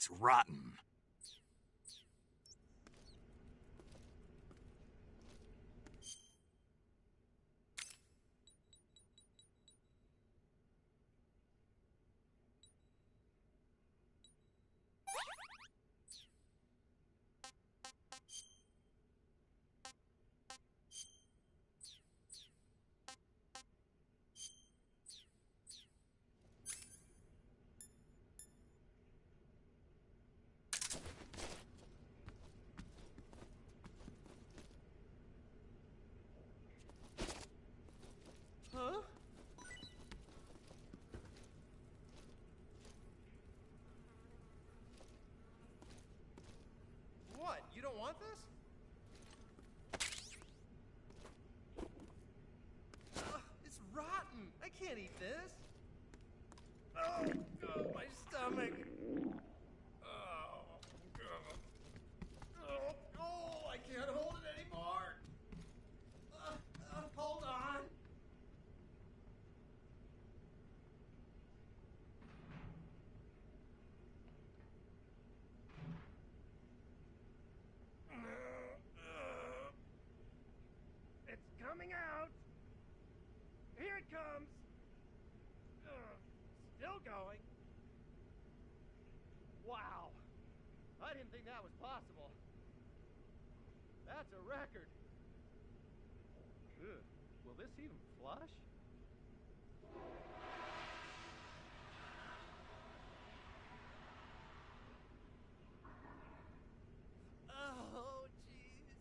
It's rotten. Huh? What? You don't want this? It's rotten. I can't eat this. Oh, God, my stomach. Oh, God. Oh, I can't hold it anymore. Hold on. It's coming out. Here it comes. Still going. Wow. I didn't think that was possible. That's a record. Ugh. Will this even flush? Oh, jeez.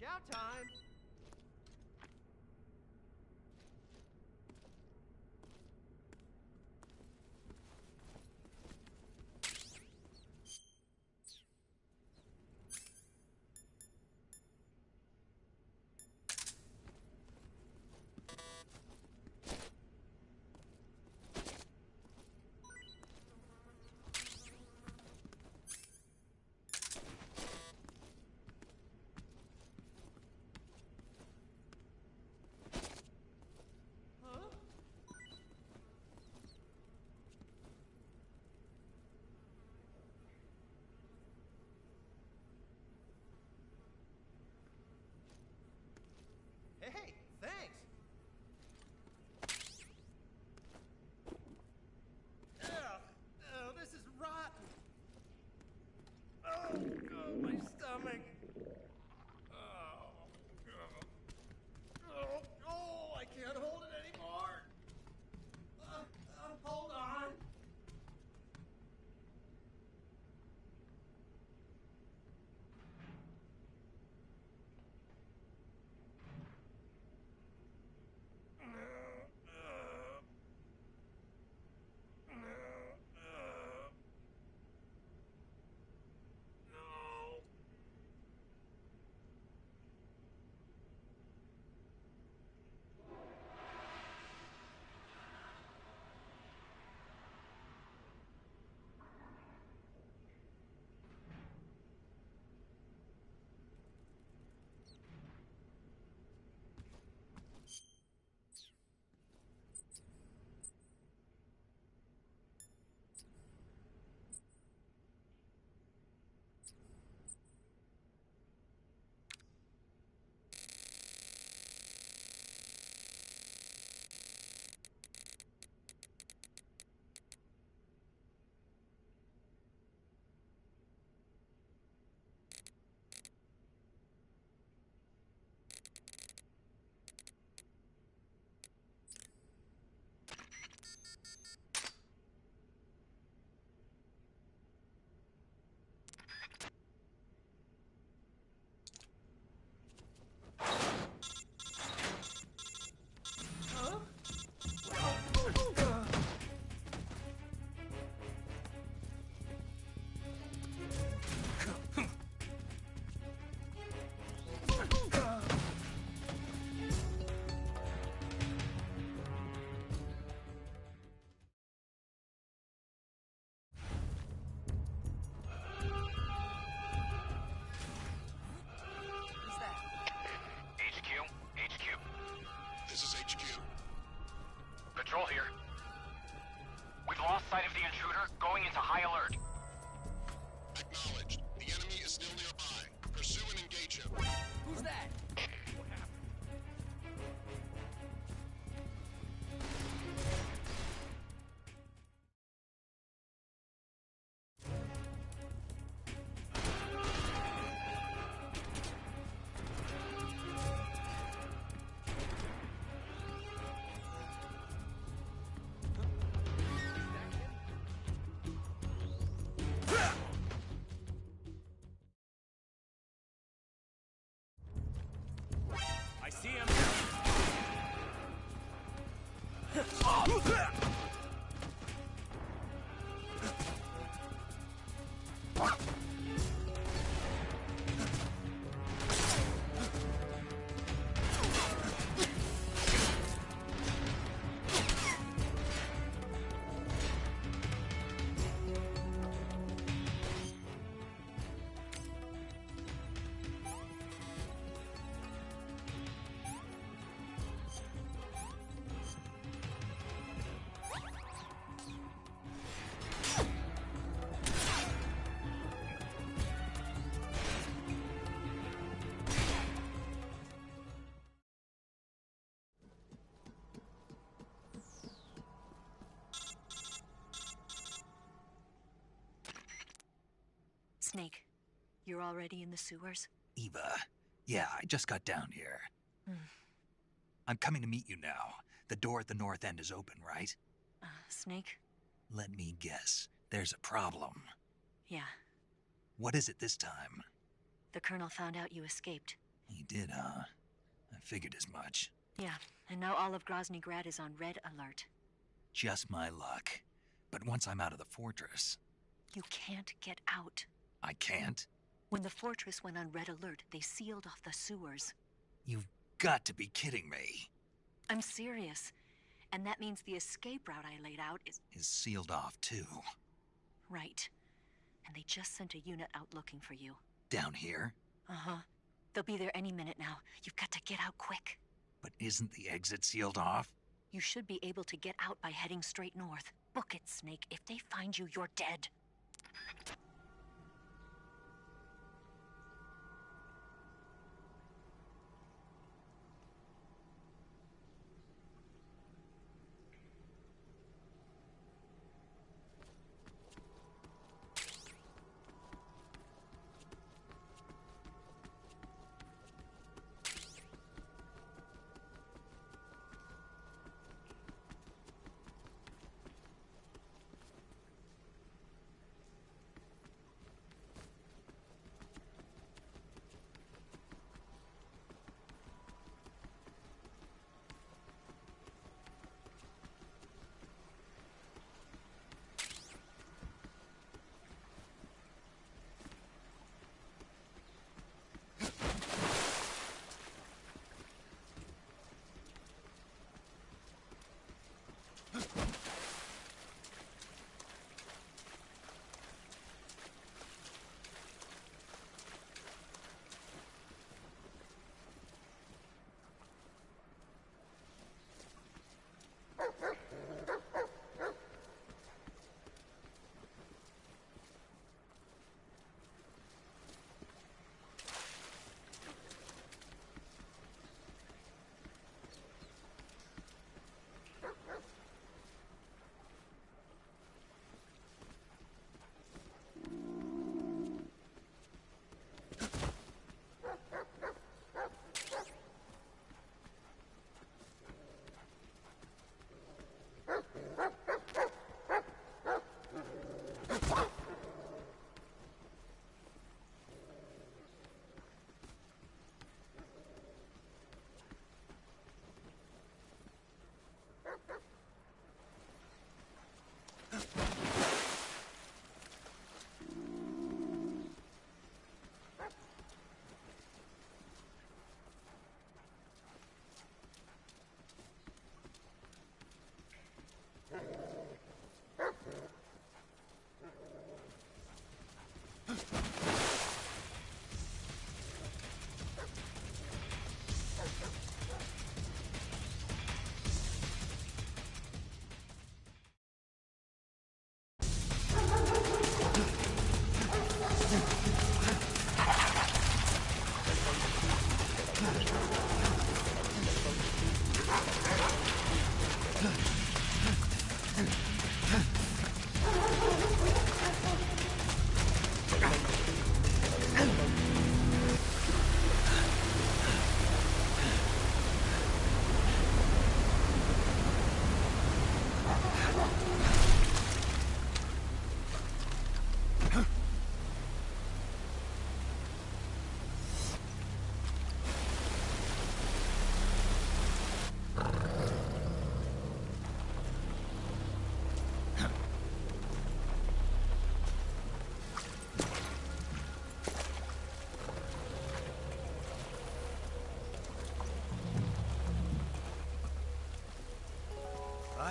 Chow time! Snake, you're already in the sewers? Eva, yeah, I just got down here. I'm coming to meet you now. The door at the north end is open, right? Snake? Let me guess. There's a problem. Yeah. What is it this time? The Colonel found out you escaped. He did, huh? I figured as much. Yeah, and now all of Grozny Grad is on red alert. Just my luck. But once I'm out of the fortress... You can't get out. I can't? When the fortress went on red alert, they sealed off the sewers. You've got to be kidding me. I'm serious. And that means the escape route I laid out is sealed off, too. Right. And they just sent a unit out looking for you. Down here? Uh-huh. They'll be there any minute now. You've got to get out quick. But isn't the exit sealed off? You should be able to get out by heading straight north. Book it, Snake. If they find you, you're dead.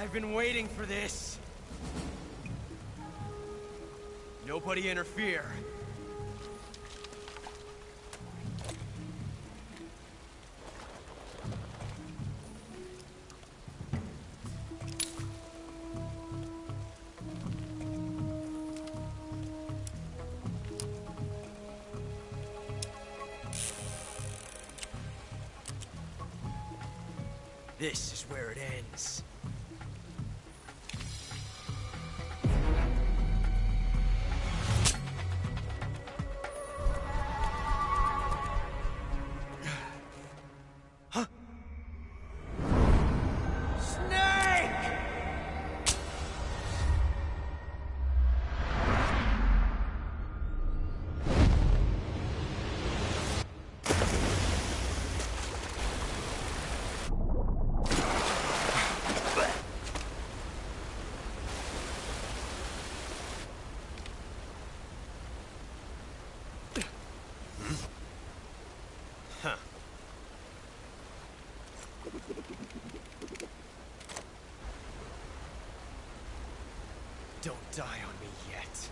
I've been waiting for this. Nobody interfere. This is where it ends. Huh? Snake! Huh. Don't die on me yet.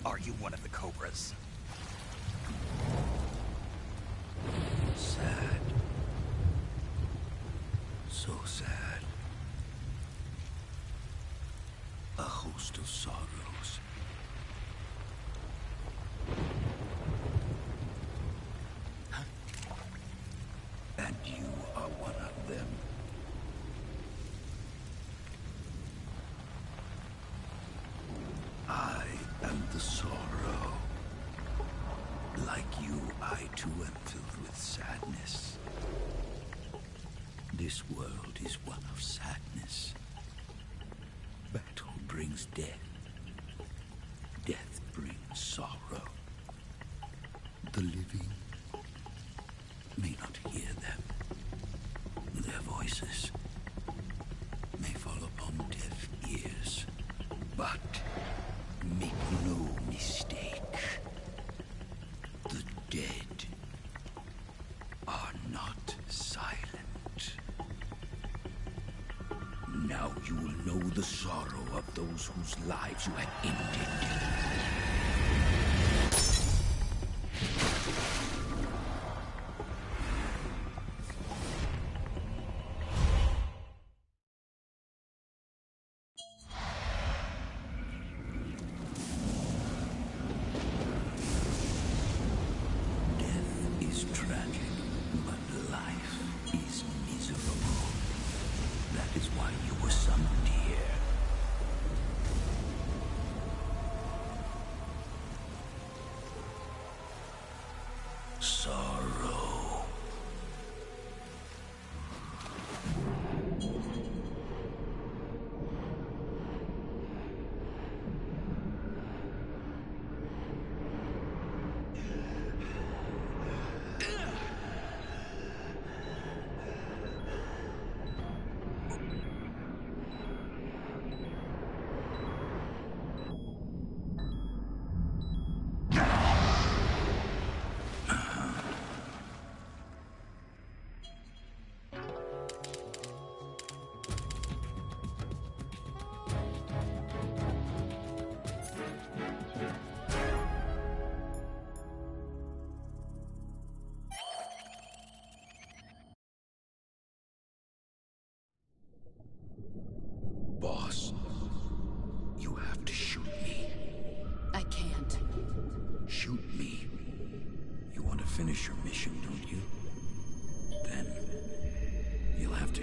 Are you one of the Cobras? Sad. So sad. A host of sorrows. And you are one of them. I am the sorrow. Like you, I too am filled with sadness. This world is one of sadness. Battle brings death. Death brings sorrow. The living may not hear them. Their voices may fall upon deaf ears. But make no mistake. The dead are not silent. Now you will know the sorrow of those whose lives you have ended.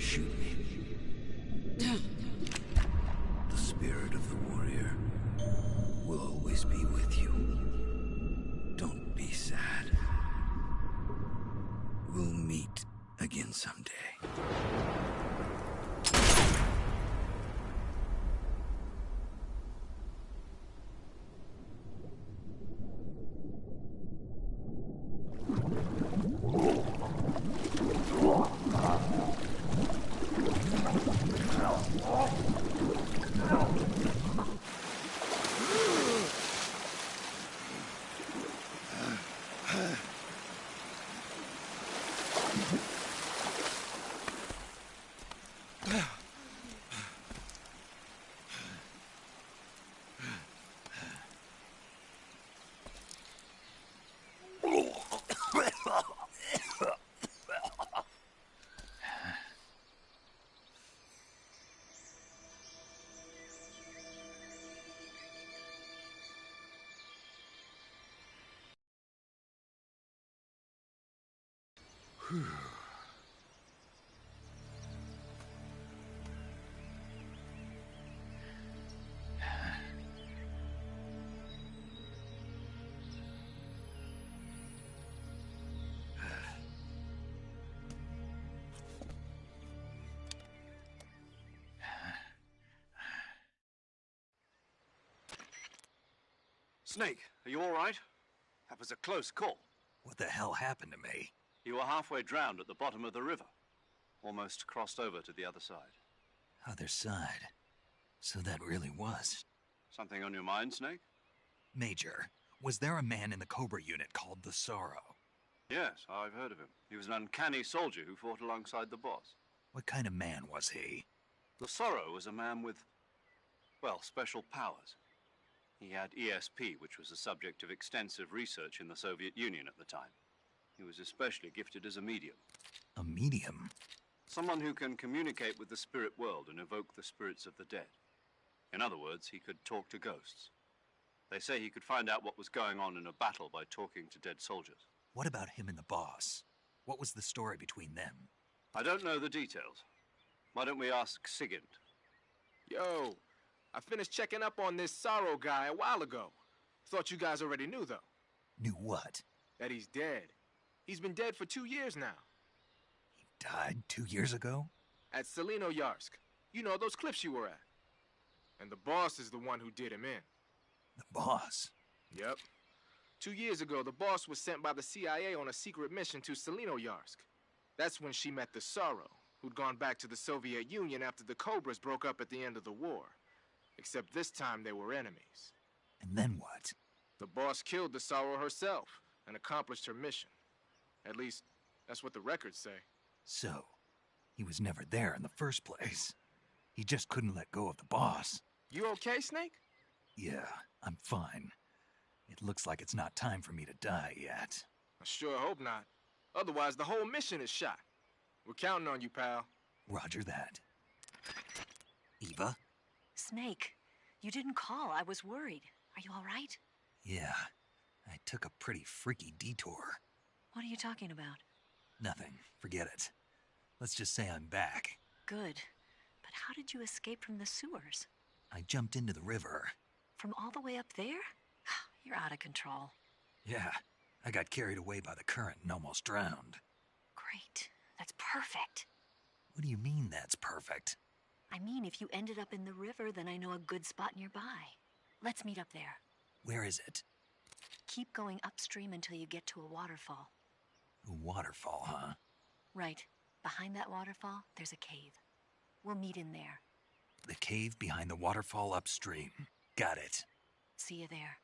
shoot me. The spirit of the warrior will always be with you. Don't be sad. We'll meet again someday. Snake, are you all right? That was a close call. What the hell happened to me? You were halfway drowned at the bottom of the river. Almost crossed over to the other side. Other side. So that really was. Something on your mind, Snake? Major, was there a man in the Cobra unit called the Sorrow? Yes, I've heard of him. He was an uncanny soldier who fought alongside the boss. What kind of man was he? The Sorrow was a man with, well, special powers. He had ESP, which was the subject of extensive research in the Soviet Union at the time. He was especially gifted as a medium. A medium? Someone who can communicate with the spirit world and evoke the spirits of the dead. In other words, he could talk to ghosts. They say he could find out what was going on in a battle by talking to dead soldiers. What about him and the boss? What was the story between them? I don't know the details. Why don't we ask Sigint? Yo, I finished checking up on this Sorrow guy a while ago. Thought you guys already knew, though. Knew what? That he's dead. He's been dead for 2 years now. He died 2 years ago? At Selino-Yarsk. You know, those cliffs you were at. And the boss is the one who did him in. The boss? Yep. 2 years ago, the boss was sent by the CIA on a secret mission to Selino-Yarsk. That's when she met the Sorrow, who'd gone back to the Soviet Union after the Cobras broke up at the end of the war. Except this time they were enemies. And then what? The boss killed the Sorrow herself and accomplished her mission. At least, that's what the records say. So, he was never there in the first place. He just couldn't let go of the boss. You okay, Snake? Yeah, I'm fine. It looks like it's not time for me to die yet. I sure hope not. Otherwise, the whole mission is shot. We're counting on you, pal. Roger that. Eva? Snake, you didn't call. I was worried. Are you all right? Yeah, I took a pretty freaky detour. What are you talking about? Nothing. Forget it. Let's just say I'm back. Good. But how did you escape from the sewers? I jumped into the river. From all the way up there? You're out of control. Yeah, I got carried away by the current and almost drowned. Great. That's perfect. What do you mean that's perfect? I mean, if you ended up in the river, then I know a good spot nearby. Let's meet up there. Where is it? Keep going upstream until you get to a waterfall. A waterfall, huh? Right. Behind that waterfall, there's a cave. We'll meet in there. The cave behind the waterfall upstream. Got it. See you there.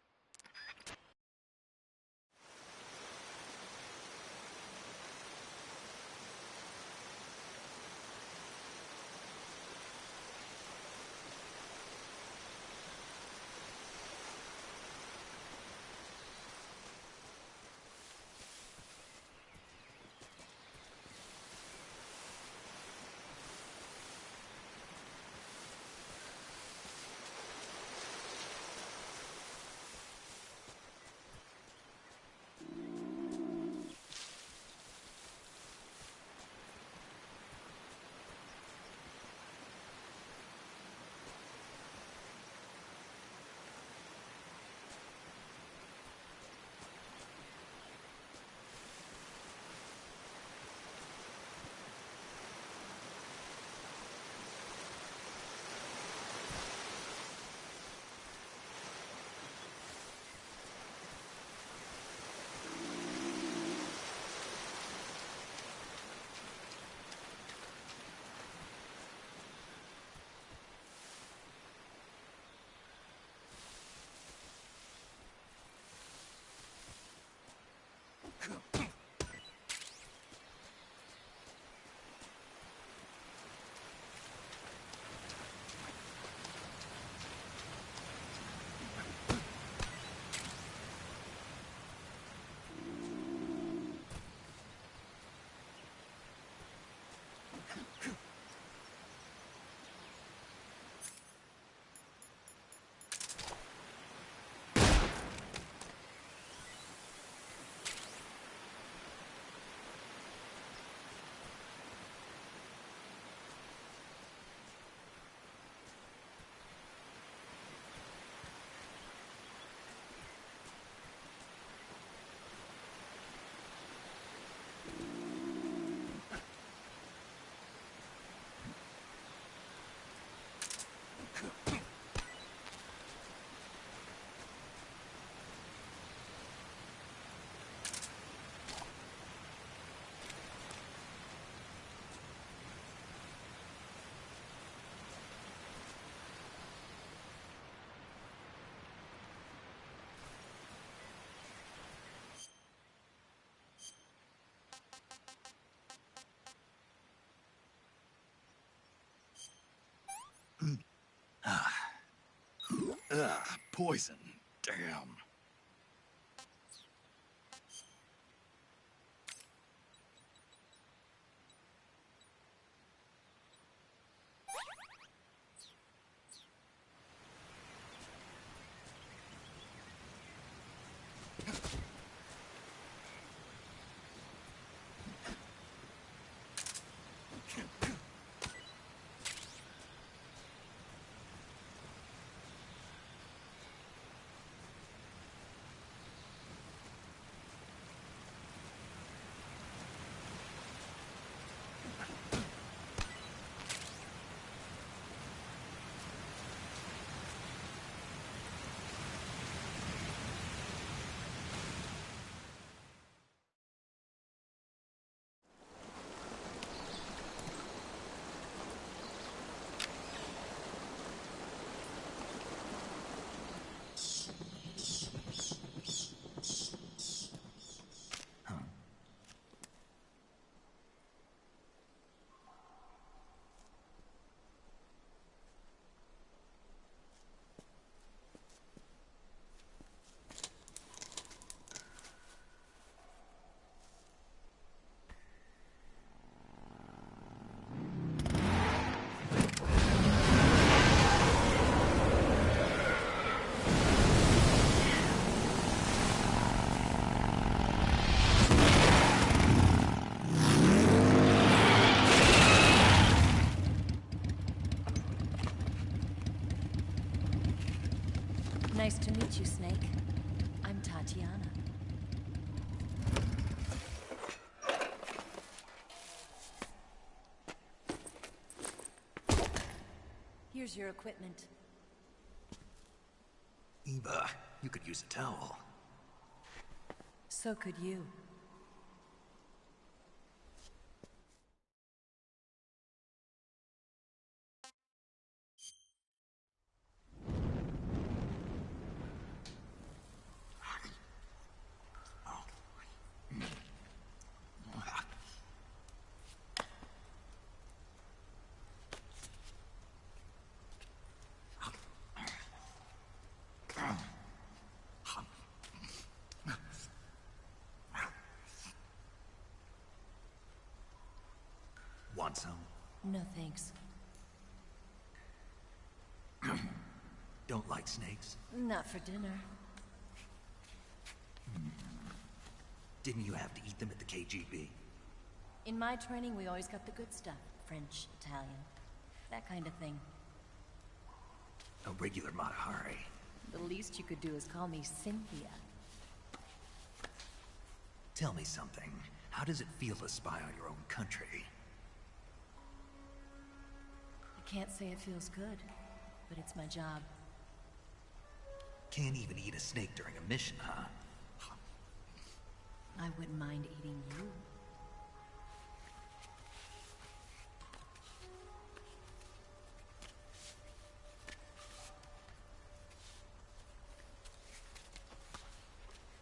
Poison. Damn. Nice to meet you, Snake. I'm Tatiana. Here's your equipment. Eva, you could use a towel. So could you. Want some? No thanks. Don't like snakes? Not for dinner. Didn't you have to eat them at the KGB? In my training, we always got the good stuff. French, Italian, that kind of thing. A regular Mata Hari. The least you could do is call me Cynthia. Tell me something. How does it feel to spy on your own country? I can't say it feels good, but it's my job. Can't even eat a snake during a mission, huh? I wouldn't mind eating you.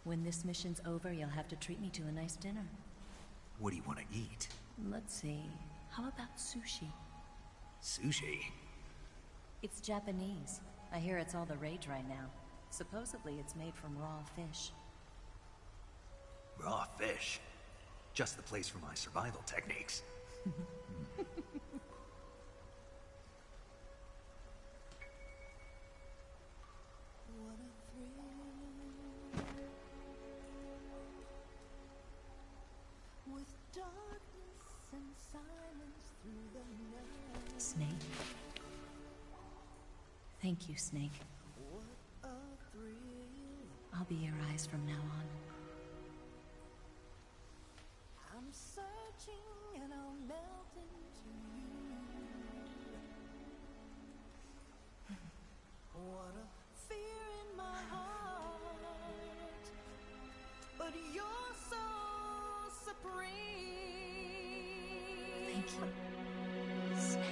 When this mission's over, you'll have to treat me to a nice dinner. What do you want to eat? Let's see. How about sushi? Sushi? It's Japanese. I hear it's all the rage right now. Supposedly it's made from raw fish. Raw fish? Just the place for my survival techniques. Snake? Thank you, Snake. I'll be your eyes from now on. I'm searching and I'll melt into you. What a fear in my heart, but you're so supreme. Thank you, Snake.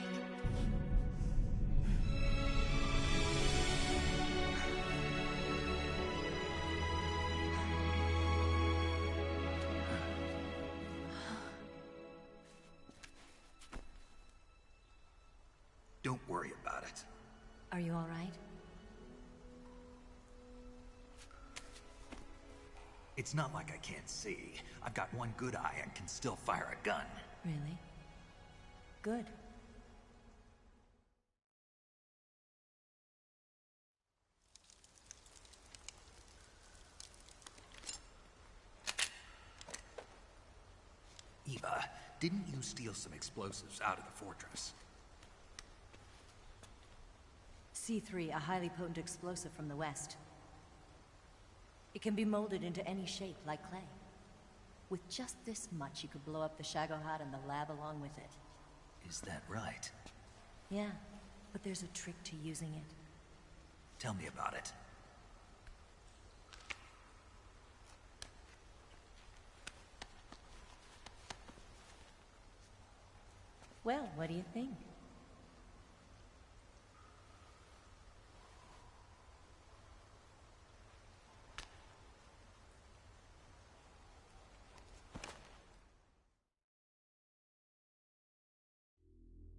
Don't worry about it. Are you all right? It's not like I can't see. I've got one good eye and can still fire a gun. Really? Good. Eva, didn't you steal some explosives out of the fortress? C3, a highly potent explosive from the west. It can be molded into any shape, like clay. With just this much, you could blow up the Shagohod and the lab along with it. Is that right? Yeah, but there's a trick to using it. Tell me about it. Well, what do you think?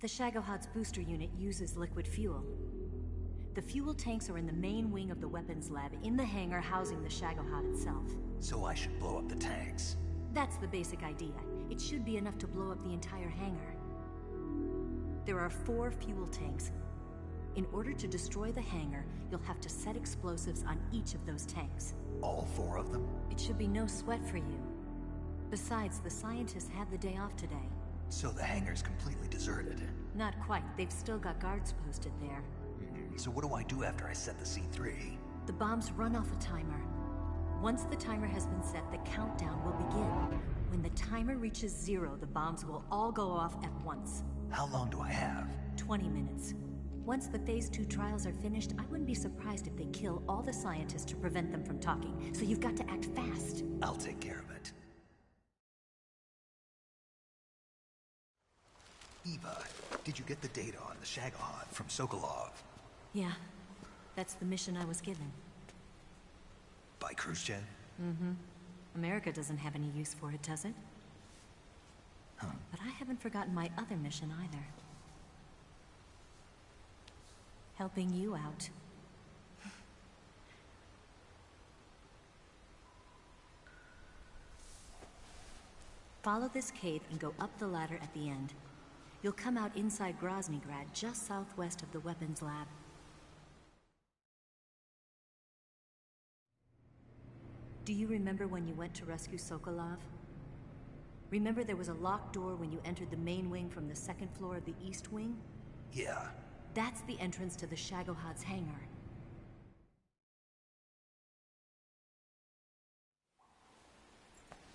The Shagohod's booster unit uses liquid fuel. The fuel tanks are in the main wing of the weapons lab in the hangar housing the Shagohod itself. So I should blow up the tanks. That's the basic idea. It should be enough to blow up the entire hangar. There are 4 fuel tanks. In order to destroy the hangar, you'll have to set explosives on each of those tanks. All 4 of them? It should be no sweat for you. Besides, the scientists had the day off today. So the hangar's completely deserted. Not quite. They've still got guards posted there. So what do I do after I set the C3? The bombs run off a timer. Once the timer has been set, the countdown will begin. When the timer reaches 0, the bombs will all go off at once. How long do I have? 20 minutes. Once the Phase 2 trials are finished, I wouldn't be surprised if they kill all the scientists to prevent them from talking. So you've got to act fast. I'll take care of it. Eva, did you get the data on the Shagohod from Sokolov? Yeah, that's the mission I was given. By Khrushchev? Mm-hmm. America doesn't have any use for it, does it? Huh. But I haven't forgotten my other mission either. Helping you out. Follow this cave and go up the ladder at the end. You'll come out inside Groznygrad, just southwest of the weapons lab. Do you remember when you went to rescue Sokolov? Remember there was a locked door when you entered the main wing from the second floor of the east wing? Yeah. That's the entrance to the Shagohod's hangar.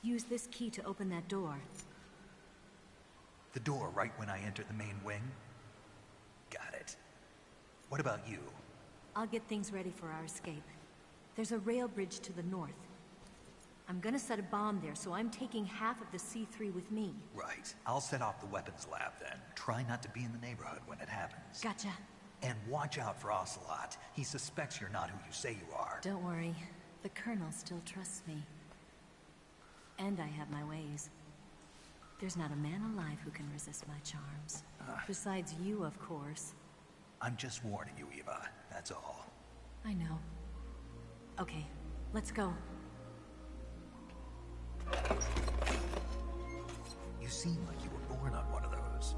Use this key to open that door. The door right when I enter the main wing? Got it. What about you? I'll get things ready for our escape. There's a rail bridge to the north. I'm gonna set a bomb there, so I'm taking half of the C3 with me. Right. I'll set off the weapons lab then. Try not to be in the neighborhood when it happens. Gotcha. And watch out for Ocelot. He suspects you're not who you say you are. Don't worry. The Colonel still trusts me. And I have my ways. There's not a man alive who can resist my charms. Besides you, of course. I'm just warning you, Eva. That's all. I know. Okay, let's go. You seem like you were born on one of those.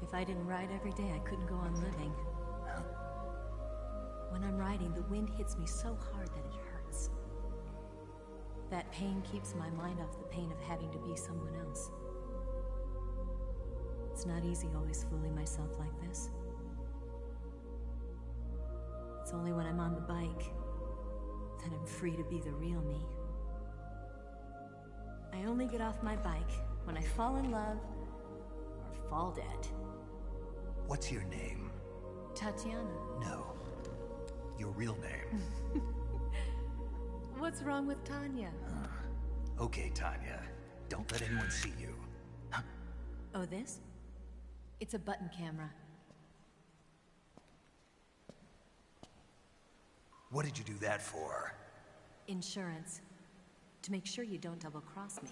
If I didn't ride every day, I couldn't go on living. When I'm riding, the wind hits me so hard that it hurts. That pain keeps my mind off the pain of having to be someone else. It's not easy always fooling myself like this. It's only when I'm on the bike that I'm free to be the real me. I only get off my bike when I fall in love or fall dead. What's your name? Tatiana. No. Your real name. What's wrong with Tanya? Okay, Tanya. Don't let anyone see you. Oh, this? It's a button camera. What did you do that for? Insurance. To make sure you don't double-cross me.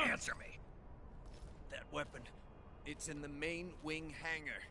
Answer me. That weapon, it's in the main wing hangar.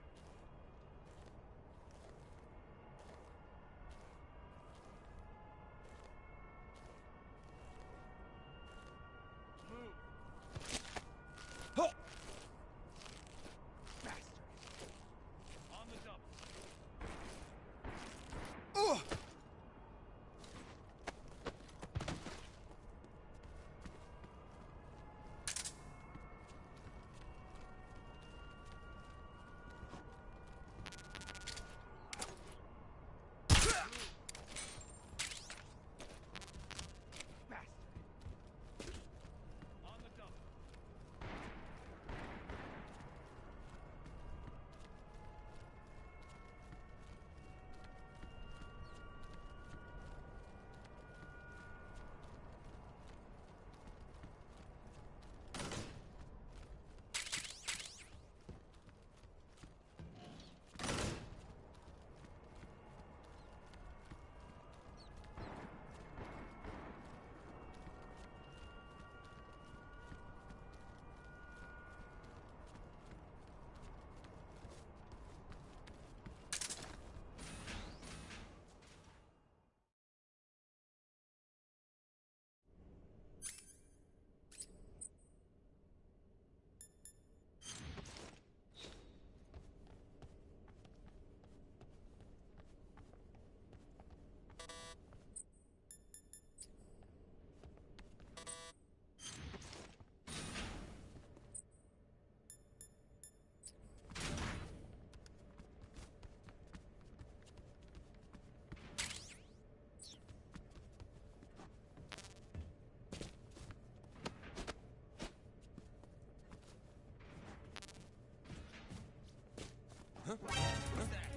Huh? What's that?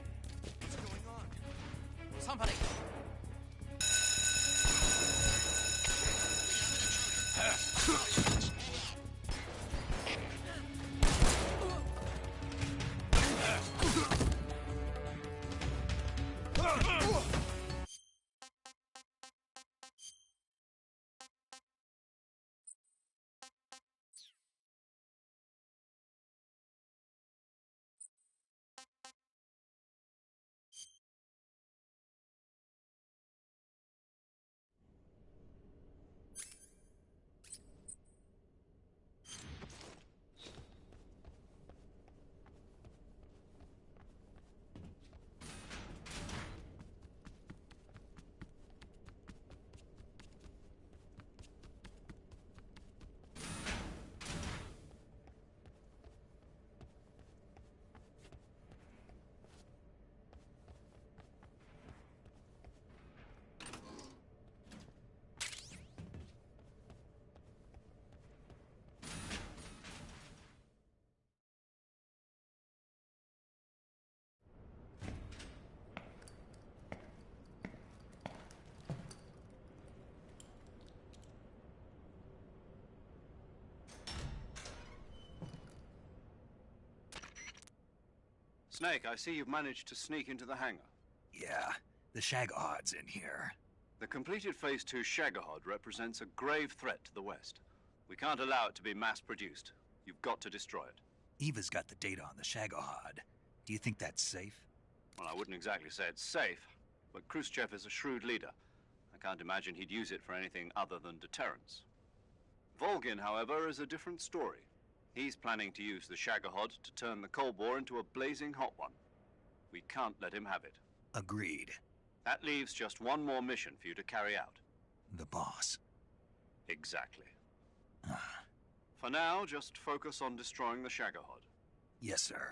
What's going on? Somebody! Snake, I see you've managed to sneak into the hangar. Yeah, the Shagohod's in here. The completed Phase 2 Shagohod represents a grave threat to the West. We can't allow it to be mass-produced. You've got to destroy it. Eva's got the data on the Shagohod. Do you think that's safe? Well, I wouldn't exactly say it's safe, but Khrushchev is a shrewd leader. I can't imagine he'd use it for anything other than deterrence. Volgin, however, is a different story. He's planning to use the Shagohod to turn the Cold War into a blazing hot one. We can't let him have it. Agreed. That leaves just one more mission for you to carry out. The boss. Exactly. For now, just focus on destroying the Shagohod. Yes, sir.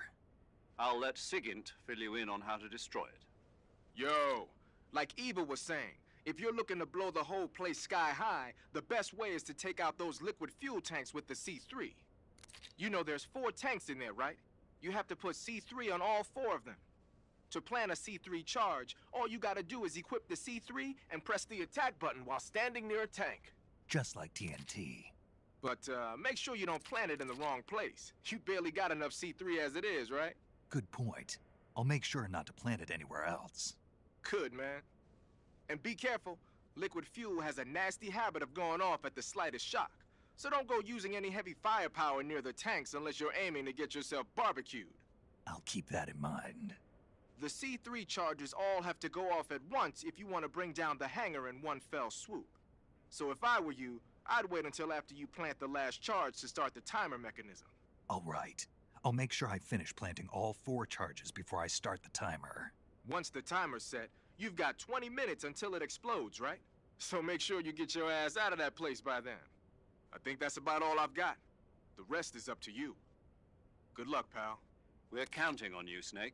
I'll let Sigint fill you in on how to destroy it. Yo, like Eva was saying, if you're looking to blow the whole place sky high, the best way is to take out those liquid fuel tanks with the C3. You know there's 4 tanks in there, right? You have to put C3 on all 4 of them. To plan a C3 charge, all you gotta do is equip the C3 and press the attack button while standing near a tank. Just like TNT. But make sure you don't plant it in the wrong place. You barely got enough C3 as it is, right? Good point. I'll make sure not to plant it anywhere else. could, man. And be careful, liquid fuel has a nasty habit of going off at the slightest shock. So don't go using any heavy firepower near the tanks unless you're aiming to get yourself barbecued. I'll keep that in mind. The C3 charges all have to go off at once if you want to bring down the hangar in one fell swoop. So if I were you, I'd wait until after you plant the last charge to start the timer mechanism. All right. I'll make sure I finish planting all 4 charges before I start the timer. Once the timer's set, you've got 20 minutes until it explodes, right? So make sure you get your ass out of that place by then. I think that's about all I've got. The rest is up to you. Good luck, pal. We're counting on you, Snake.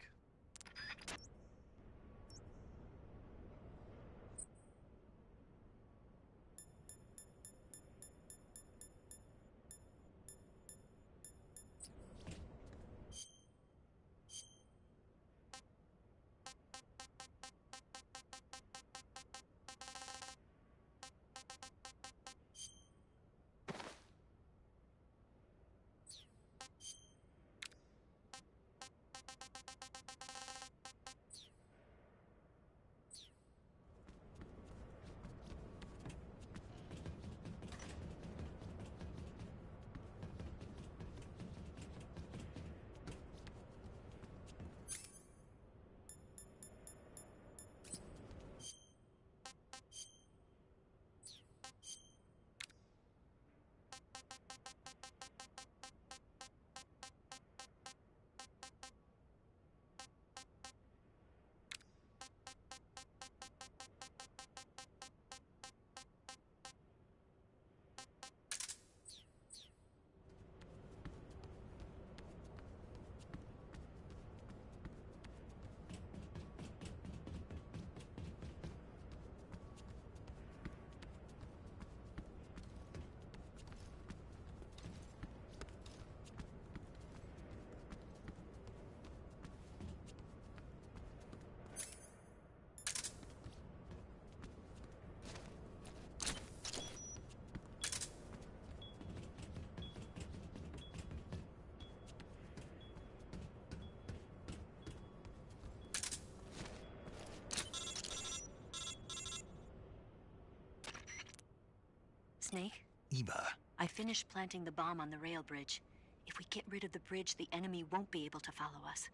Snake? Eva, I finished planting the bomb on the rail bridge. If we get rid of the bridge, the enemy won't be able to follow us.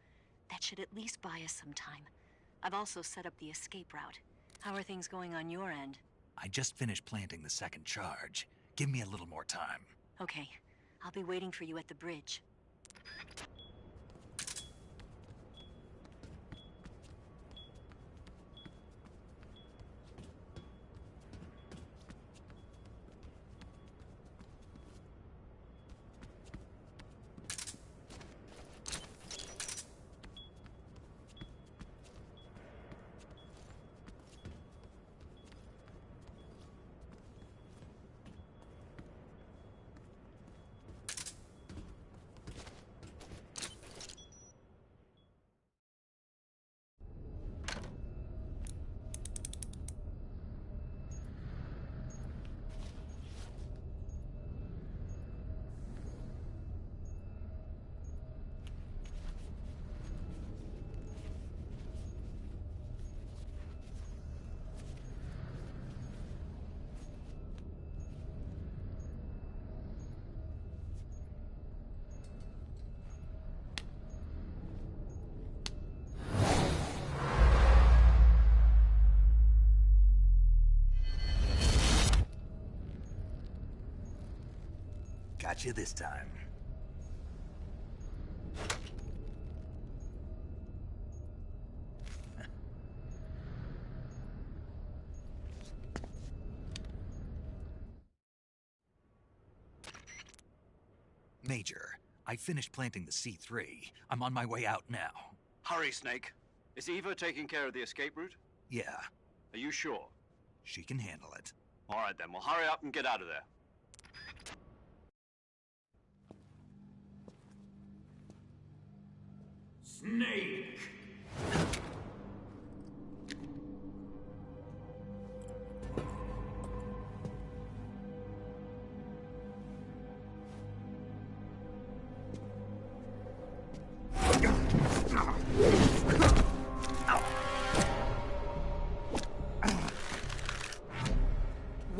That should at least buy us some time. I've also set up the escape route. How are things going on your end? I just finished planting the 2nd charge. Give me a little more time. Okay. I'll be waiting for you at the bridge. Got you this time. Major, I finished planting the C3. I'm on my way out now. Hurry, Snake. Is Eva taking care of the escape route? Yeah, Are you sure? she can handle it. All right, then. Well, hurry up and get out of there. Snake!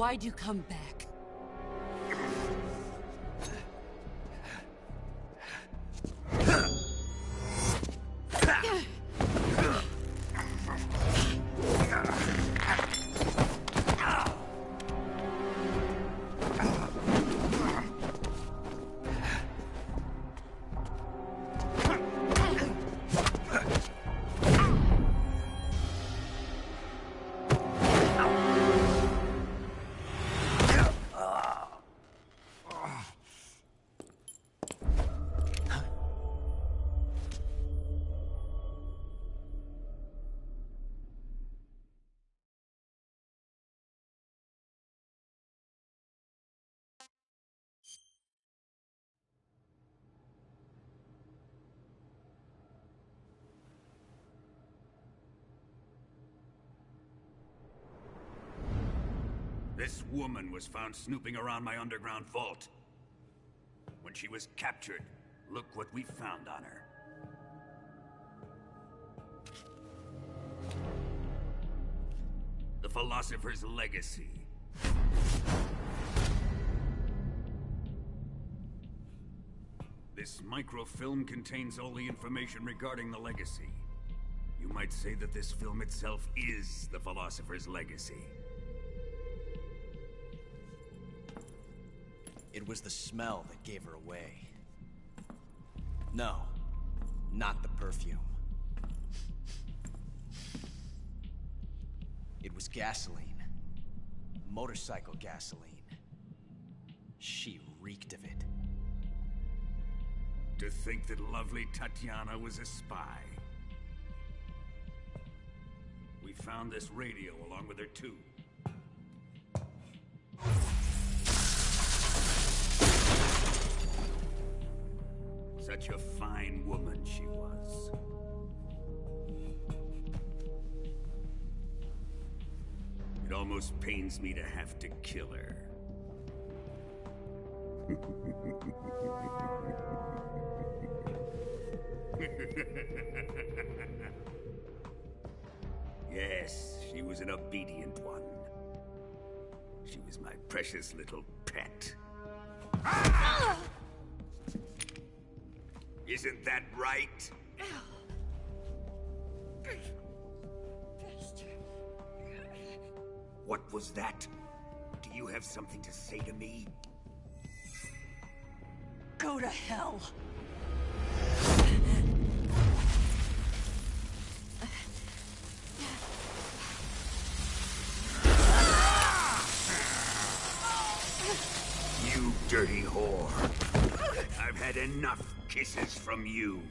Why'd you come back? This woman was found snooping around my underground vault. When she was captured, look what we found on her. The Philosopher's Legacy. This microfilm contains all the information regarding the Legacy. You might say that this film itself is the Philosopher's Legacy. It was the smell that gave her away. No, not the perfume. It was gasoline. Motorcycle gasoline. She reeked of it. To think that lovely Tatiana was a spy. We found this radio along with her too. Such a fine woman she was. It almost pains me to have to kill her. Yes, she was an obedient one. She was my precious little pet. Ah! Isn't that right? What was that? Do you have something to say to me? Go to hell. You dirty whore. I've had enough kisses from you.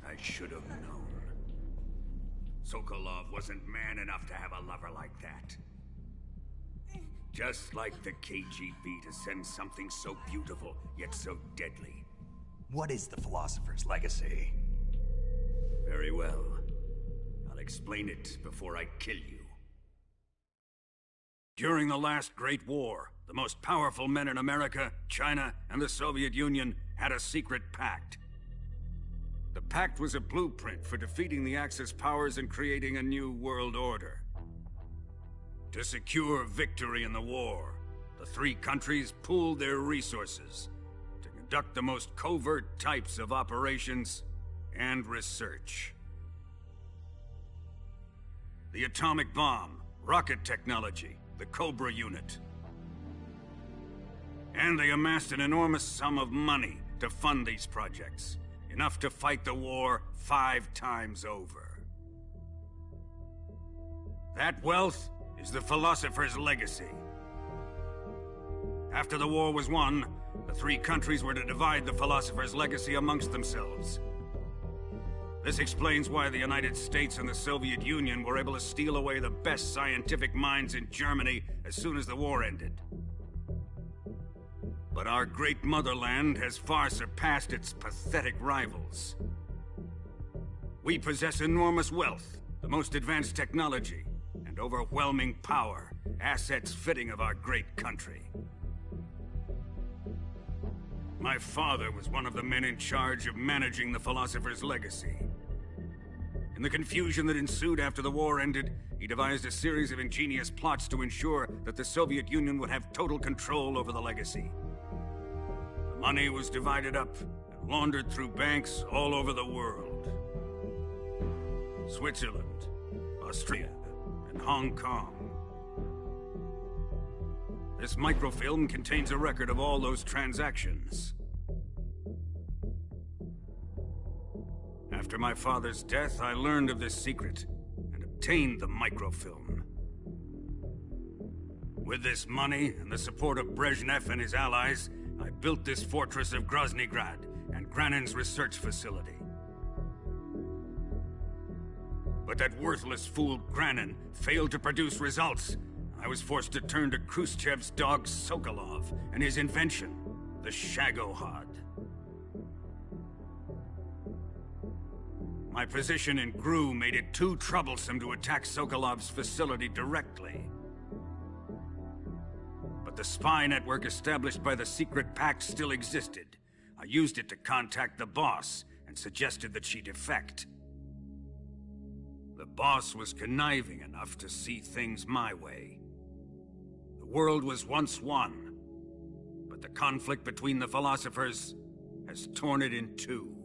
I should have known. Sokolov wasn't man enough to have a lover like that. Just like the KGB to send something so beautiful, yet so deadly. What is the Philosopher's Legacy? Very well. I'll explain it before I kill you. During the last Great War, the most powerful men in America, China, and the Soviet Union had a secret pact. The pact was a blueprint for defeating the Axis powers and creating a new world order. To secure victory in the war, the three countries pooled their resources to conduct the most covert types of operations and research. The atomic bomb, rocket technology, the Cobra unit. And they amassed an enormous sum of money to fund these projects, enough to fight the war 5 times over. That wealth is the Philosopher's Legacy. After the war was won, the three countries were to divide the Philosopher's Legacy amongst themselves. This explains why the United States and the Soviet Union were able to steal away the best scientific minds in Germany as soon as the war ended. But our great motherland has far surpassed its pathetic rivals. We possess enormous wealth, the most advanced technology, and overwhelming power, assets fitting of our great country. My father was one of the men in charge of managing the Philosopher's legacy. In the confusion that ensued after the war ended, he devised a series of ingenious plots to ensure that the Soviet Union would have total control over the legacy. The money was divided up and laundered through banks all over the world. Switzerland, Austria, and Hong Kong. This microfilm contains a record of all those transactions. After my father's death, I learned of this secret and obtained the microfilm. With this money and the support of Brezhnev and his allies, I built this fortress of Groznygrad and Granin's research facility. But that worthless fool Granin failed to produce results. I was forced to turn to Khrushchev's dog Sokolov and his invention, the Shagohod. My position in GRU made it too troublesome to attack Sokolov's facility directly. But the spy network established by the secret pact still existed. I used it to contact the boss and suggested that she defect. The boss was conniving enough to see things my way. The world was once one, but the conflict between the philosophers has torn it in two.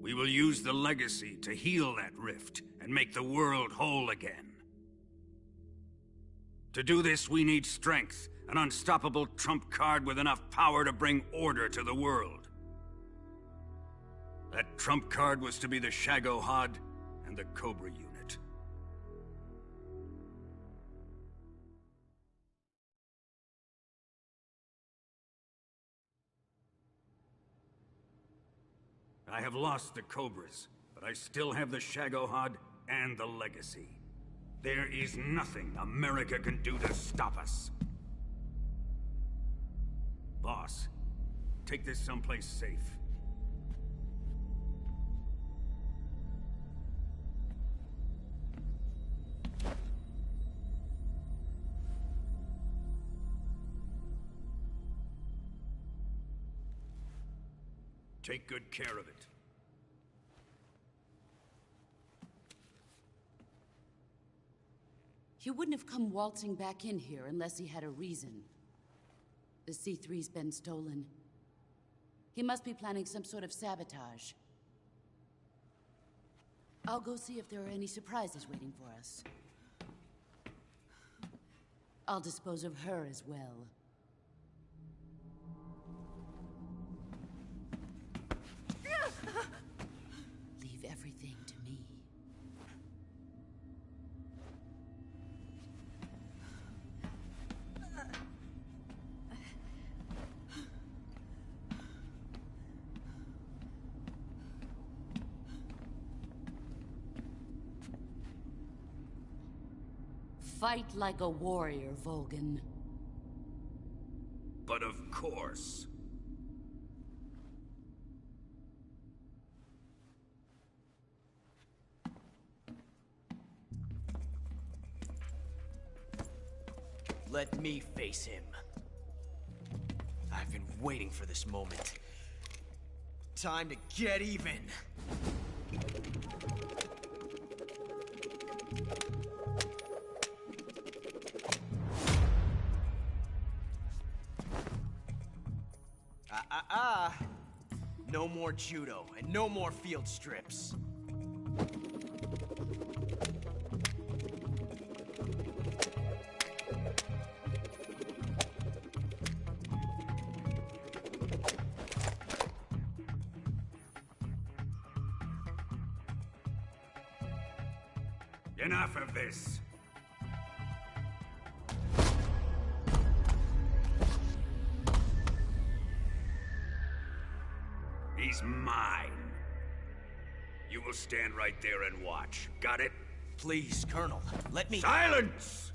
We will use the legacy to heal that rift and make the world whole again. To do this, we need strength, an unstoppable trump card with enough power to bring order to the world. That trump card was to be the Shagohod and the Cobra unit. I have lost the Cobras, but I still have the Shagohod and the legacy. There is nothing America can do to stop us. Boss, take this someplace safe. Take good care of it. He wouldn't have come waltzing back in here unless he had a reason. The C-3's been stolen. He must be planning some sort of sabotage. I'll go see if there are any surprises waiting for us. I'll dispose of her as well. Leave everything to me. Fight like a warrior, Volgin. But of course. Let me face him. I've been waiting for this moment. Time to get even. No more judo, and no more field strips. Enough of this. He's mine. You will stand right there and watch. Got it? Please, Colonel, let me— Silence!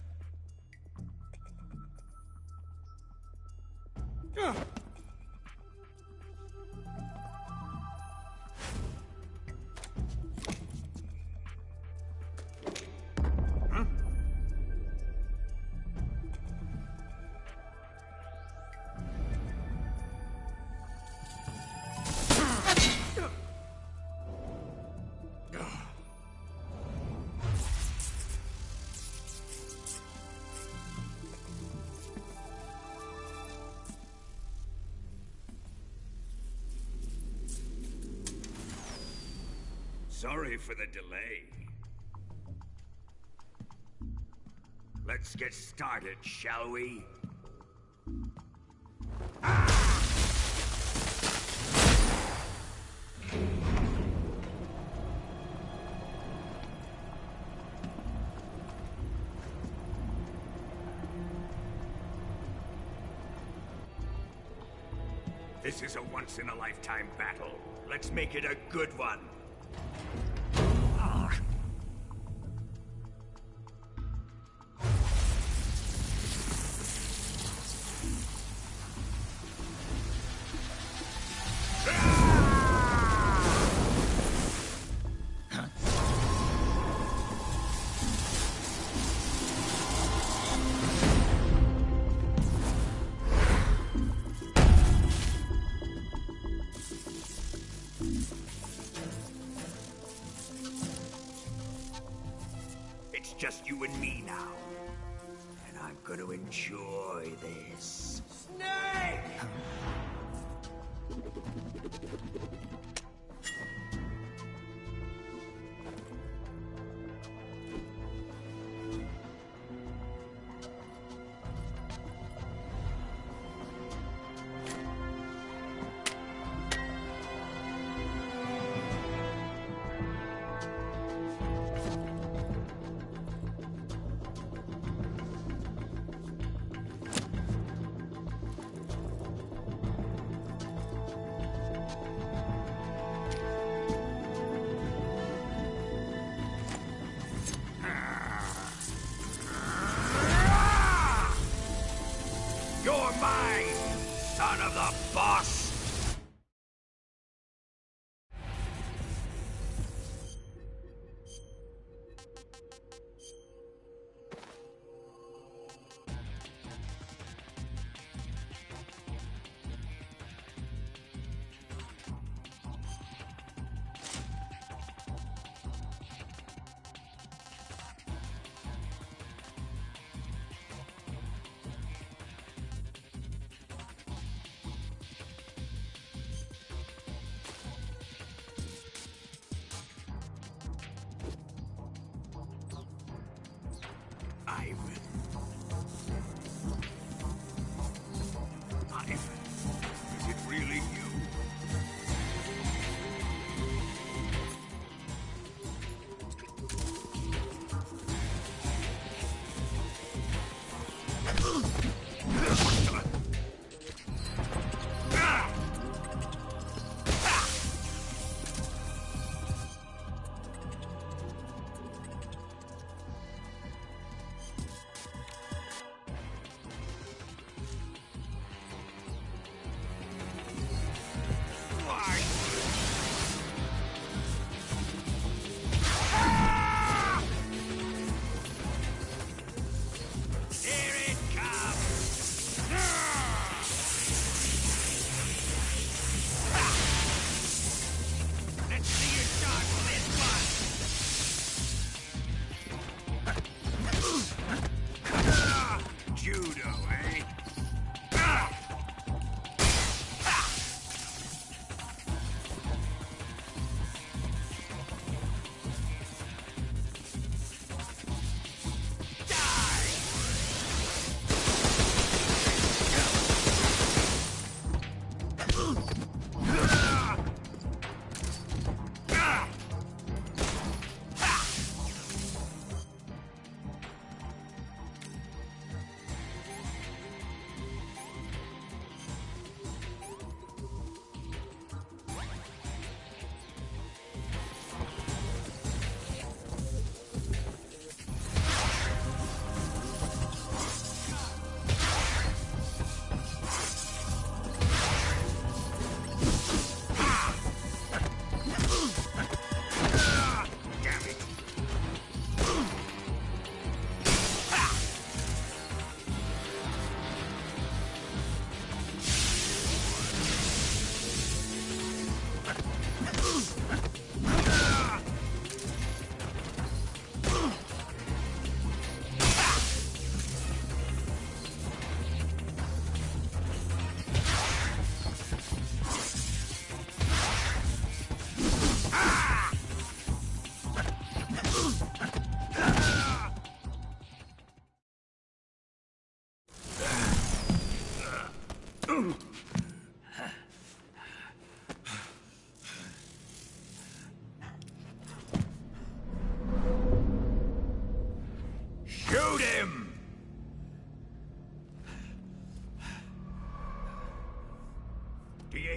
Sorry for the delay. Let's get started, shall we? This is a once-in-a-lifetime battle. Let's make it a good one. It's just you and me now. And I'm gonna enjoy this. Snake! You're mine, son of the boss!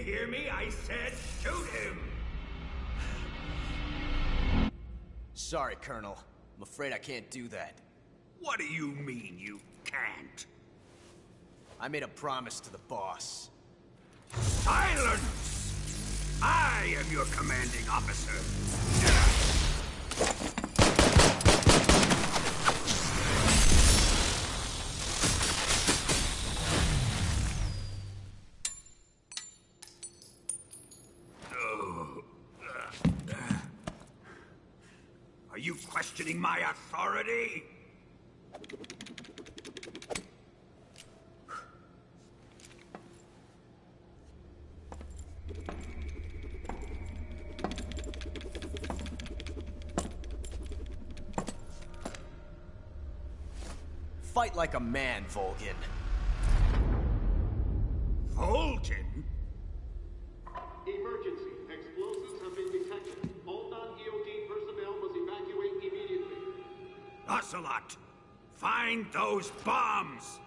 hear me? I said shoot him! Sorry, Colonel. I'm afraid I can't do that. What do you mean you can't? I made a promise to the boss. Silence! I am your commanding officer. Are you questioning my authority? Fight like a man, Volgin. Volgin? Emergency. Explosives have been detected. All non-EOD personnel must evacuate immediately. Ocelot, find those bombs!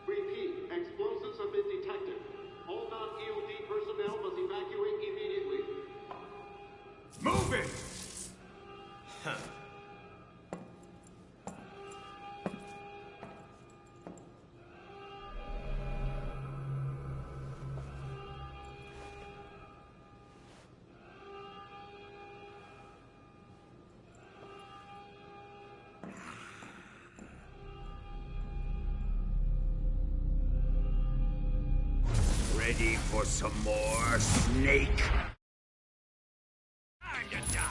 Repeat. Explosives have been detected. All non-EOD personnel must evacuate immediately. Move it! Huh. Ready for some more, Snake? Time to die!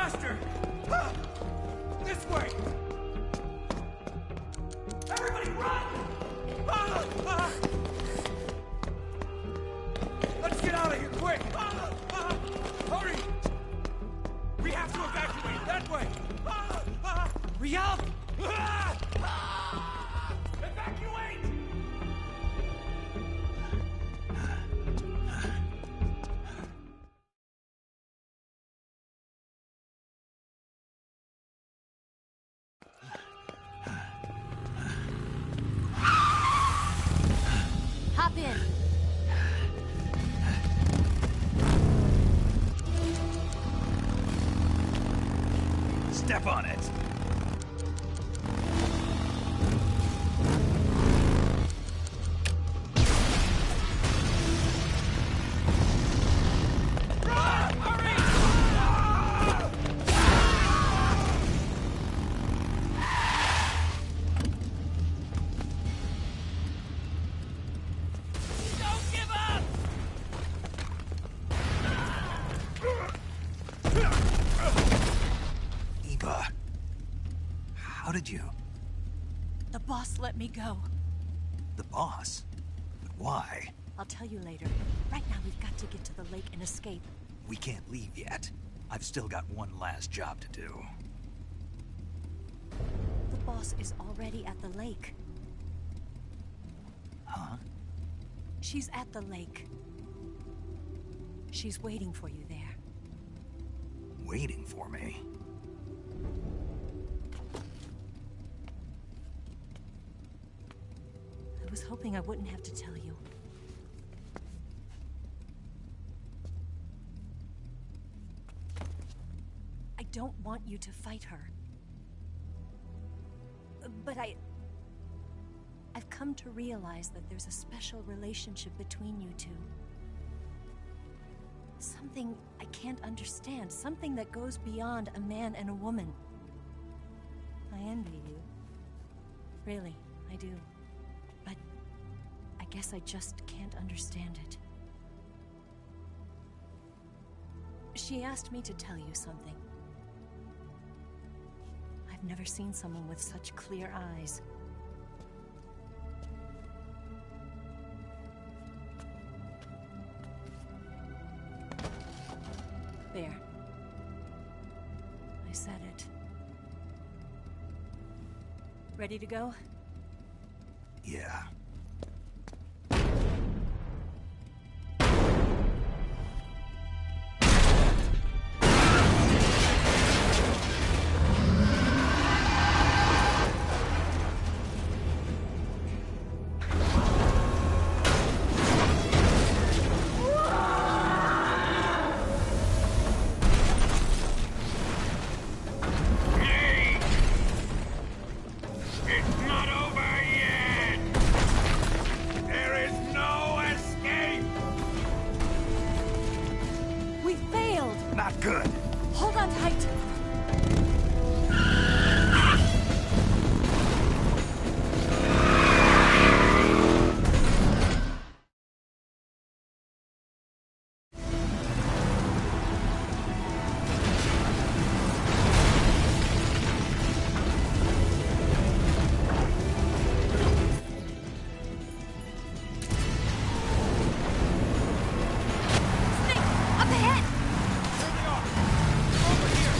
Faster! This way! Everybody run! Let's get out of here, quick! Hurry! We have to evacuate that way! Hurry up! Evacuate! Hop in. Step on it! Eva, how did you? The boss let me go. The boss? But why? I'll tell you later. Right now, we've got to get to the lake and escape. We can't leave yet. I've still got one last job to do. The boss is already at the lake. Huh? She's at the lake. She's waiting for you there. Waiting for me? I was hoping I wouldn't have to tell you. I don't want you to fight her. But I've come to realize that there's a special relationship between you two. Something I can't understand. Something that goes beyond a man and a woman. I envy you. Really, I do. But I guess I just can't understand it. She asked me to tell you something. I've never seen someone with such clear eyes. There. I said it. Ready to go? Yeah. Not good. Hold on tight. Snake, up ahead. Over here.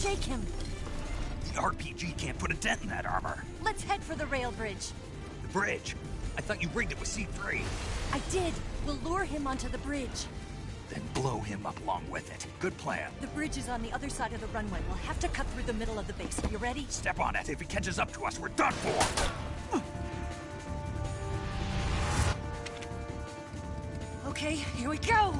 shake him. The RPG can't put a dent in that armor. Let's head for the rail bridge. The bridge? I thought you rigged it with C3. I did. We'll lure him onto the bridge. Then blow him up along with it. Good plan. The bridge is on the other side of the runway. We'll have to cut through the middle of the base. You ready? Step on it. If he catches up to us, we're done for. Okay, here we go!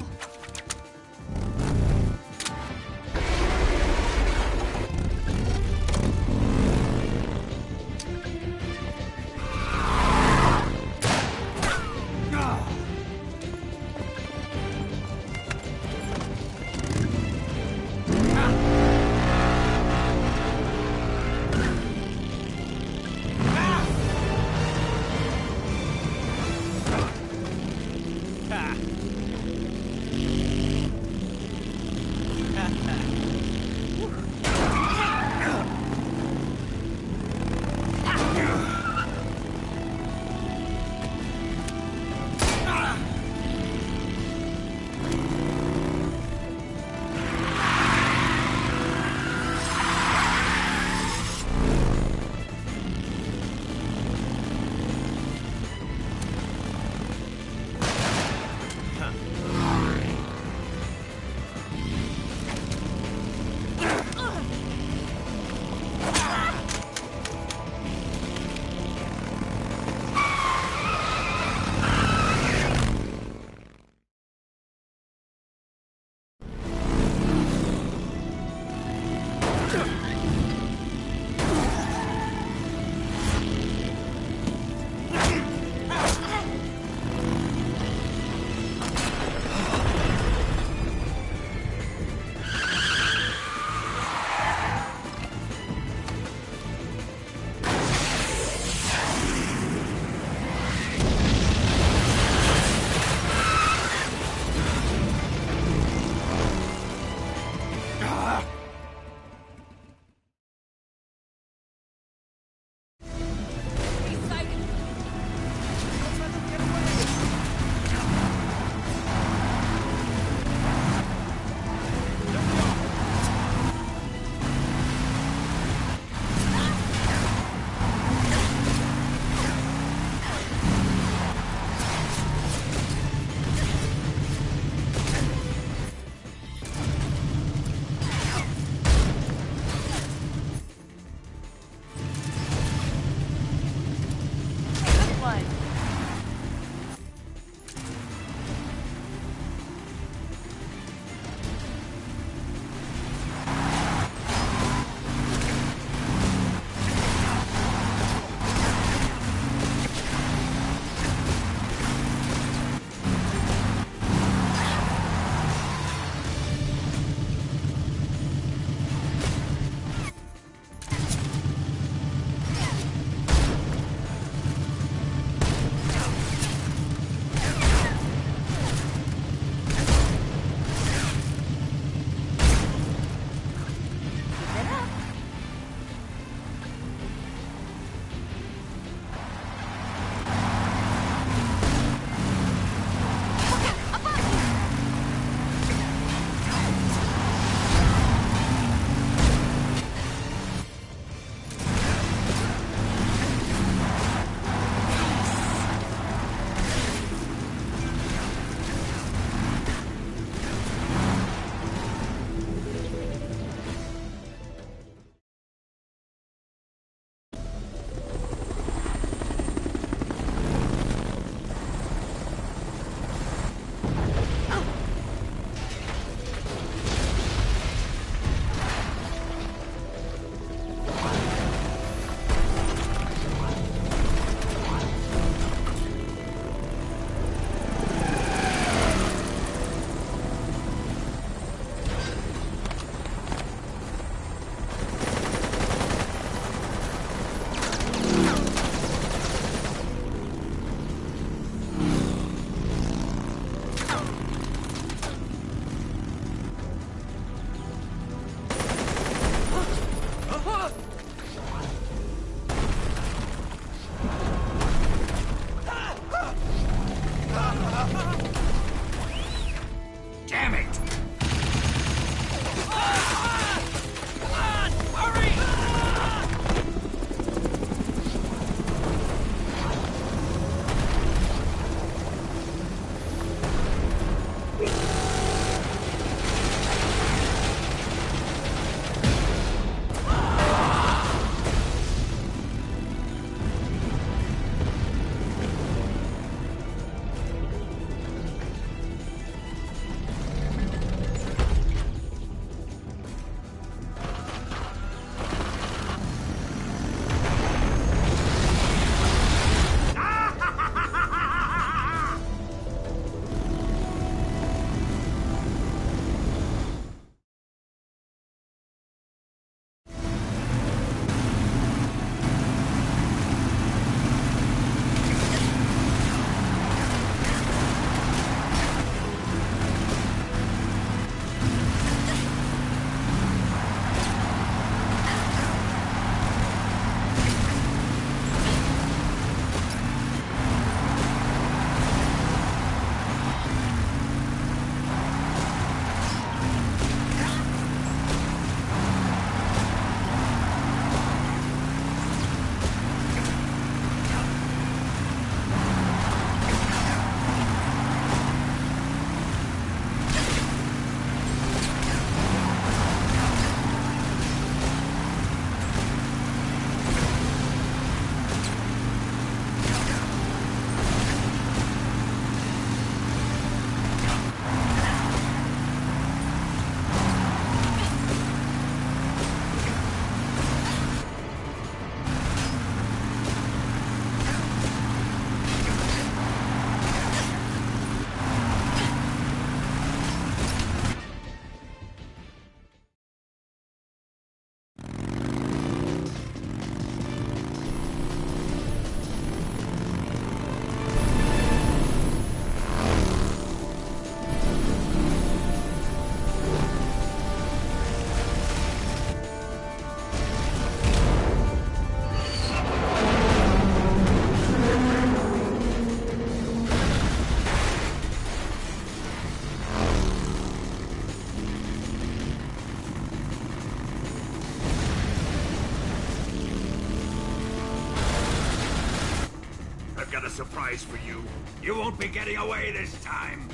surprise for you. You won't be getting away this time.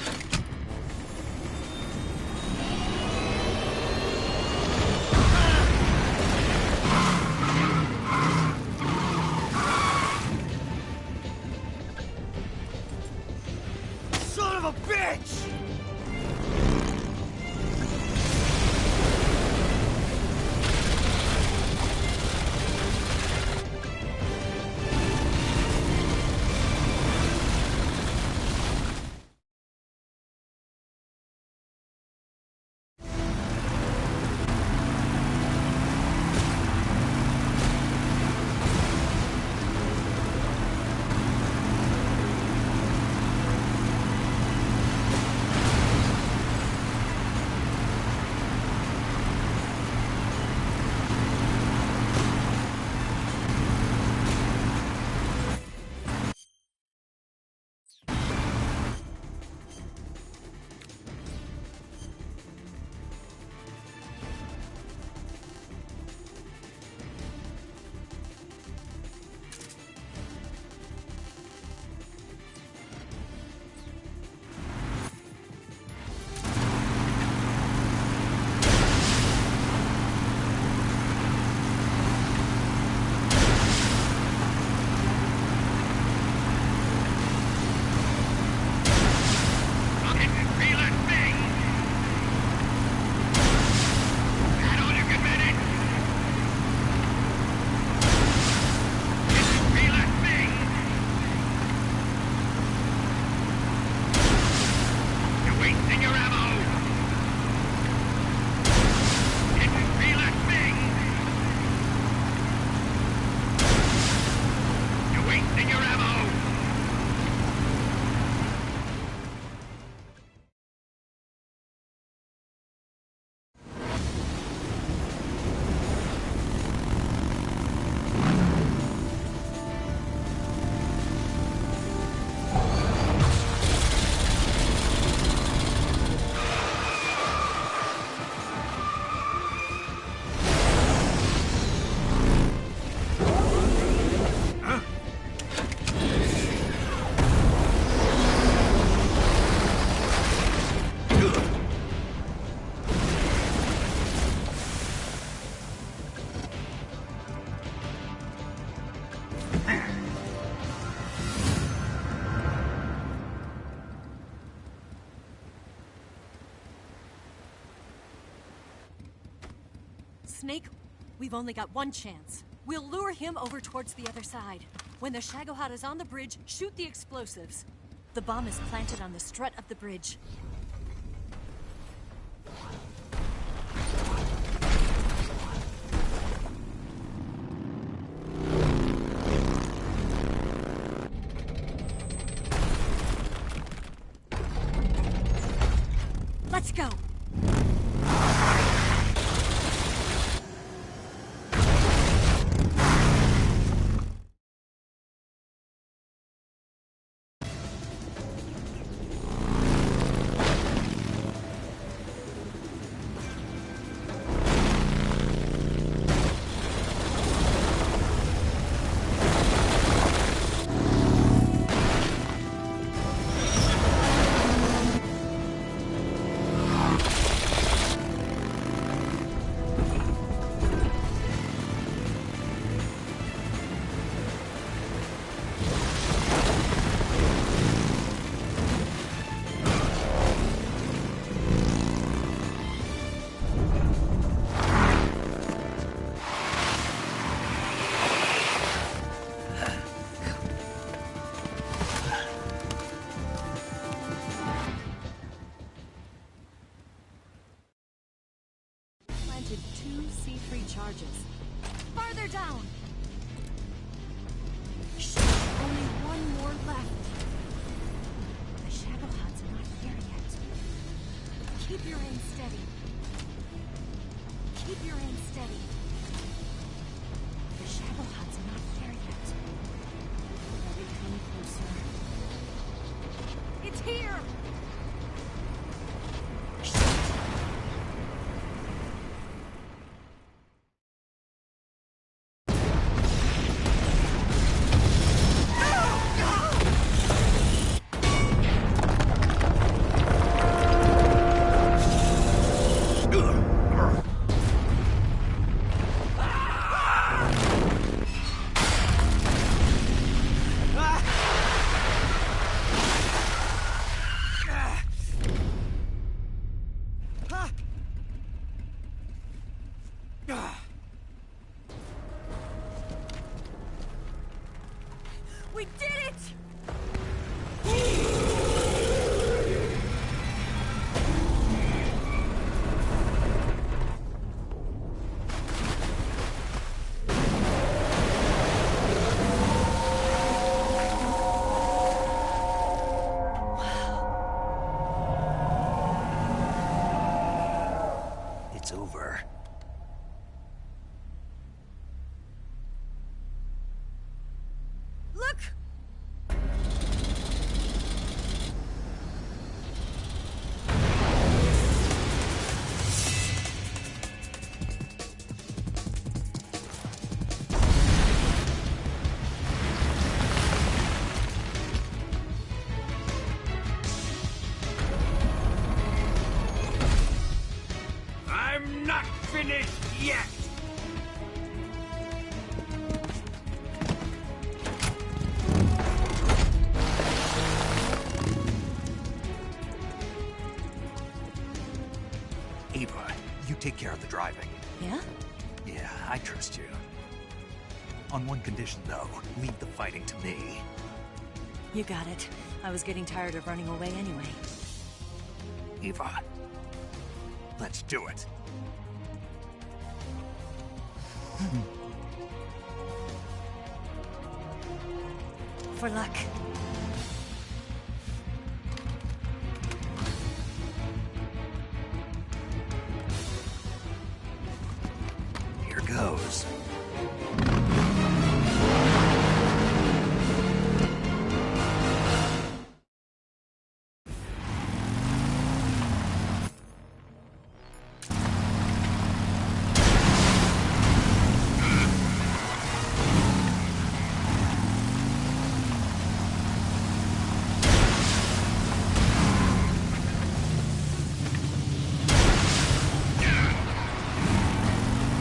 Son of a bitch! Snake, we've only got one chance. We'll lure him over towards the other side. When the Shagohod is on the bridge, shoot the explosives. The bomb is planted on the strut of the bridge. Let's go! Two C3 charges. Farther down! Shh! Only one more left. The Shagohods are not here yet. Keep your aim steady. Keep your aim steady. The Shagohods are not here yet. Let it come closer. It's here! fight's over. Look! I'm not finished yet! Ava, you take care of the driving. Yeah? Yeah, I trust you. On one condition, though. Leave the fighting to me. You got it. I was getting tired of running away anyway. Ava, let's do it. For luck. Here goes.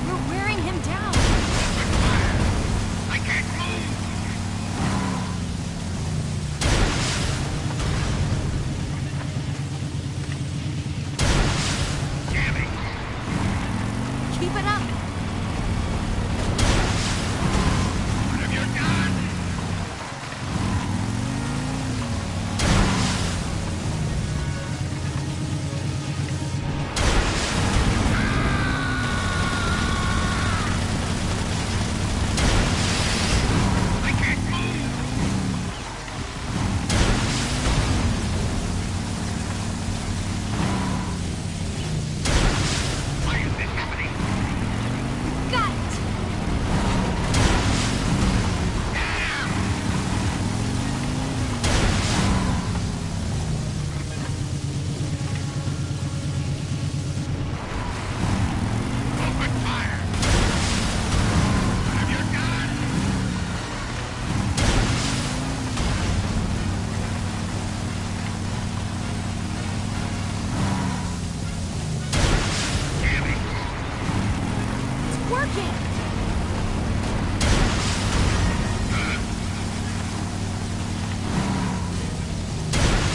We're wearing him down. I can't move! Keep it up. What have you done? I can't move! Why is this happening? Got it. Open fire! What have you done? Damn it! It's working.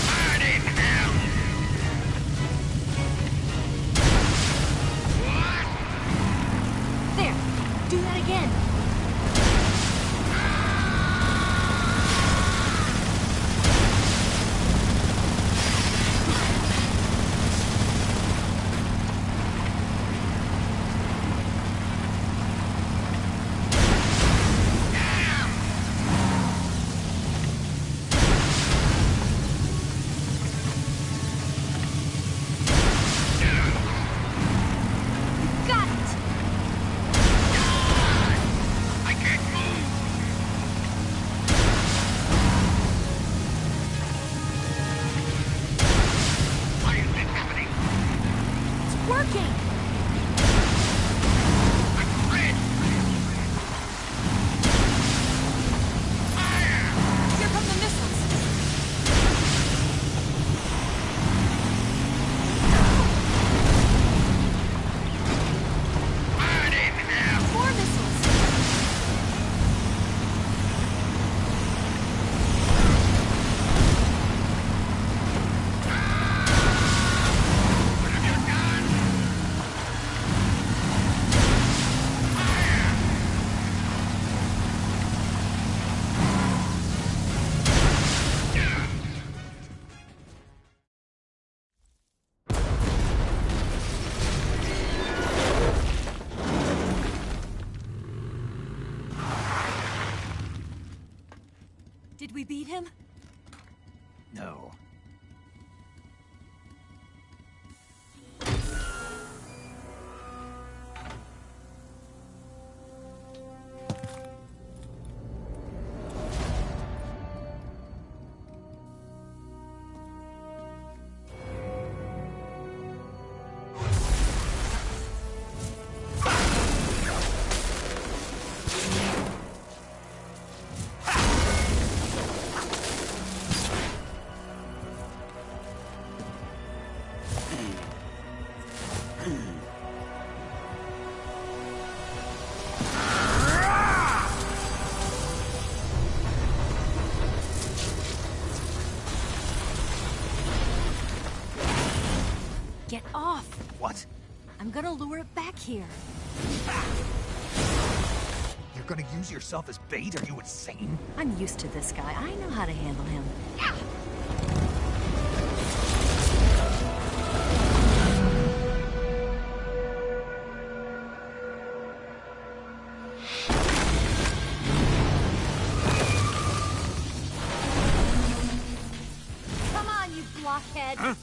Burn in hell! What? There. Do that again. Got it. I can't move! Why is this happening? It's working. I'm red! Fire! Here come the missiles. Burn in hell! More missiles. What have you done? Fire! Did we beat him? No. Get off! What? I'm gonna lure it back here. You're gonna use yourself as bait? Are you insane? I'm used to this guy. I know how to handle him. Come on, you blockhead! Huh?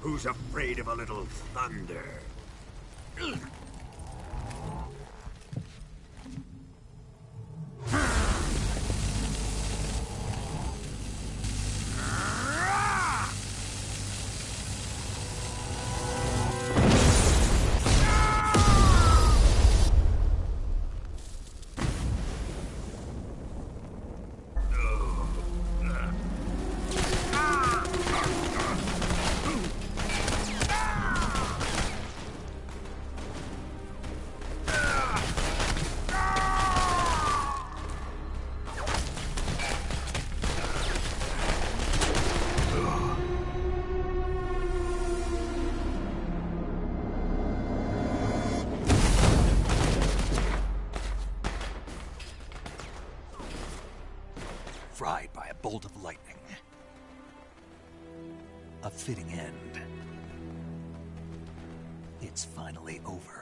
Who's afraid of a little thunder? Fried by a bolt of lightning. A fitting end. It's finally over.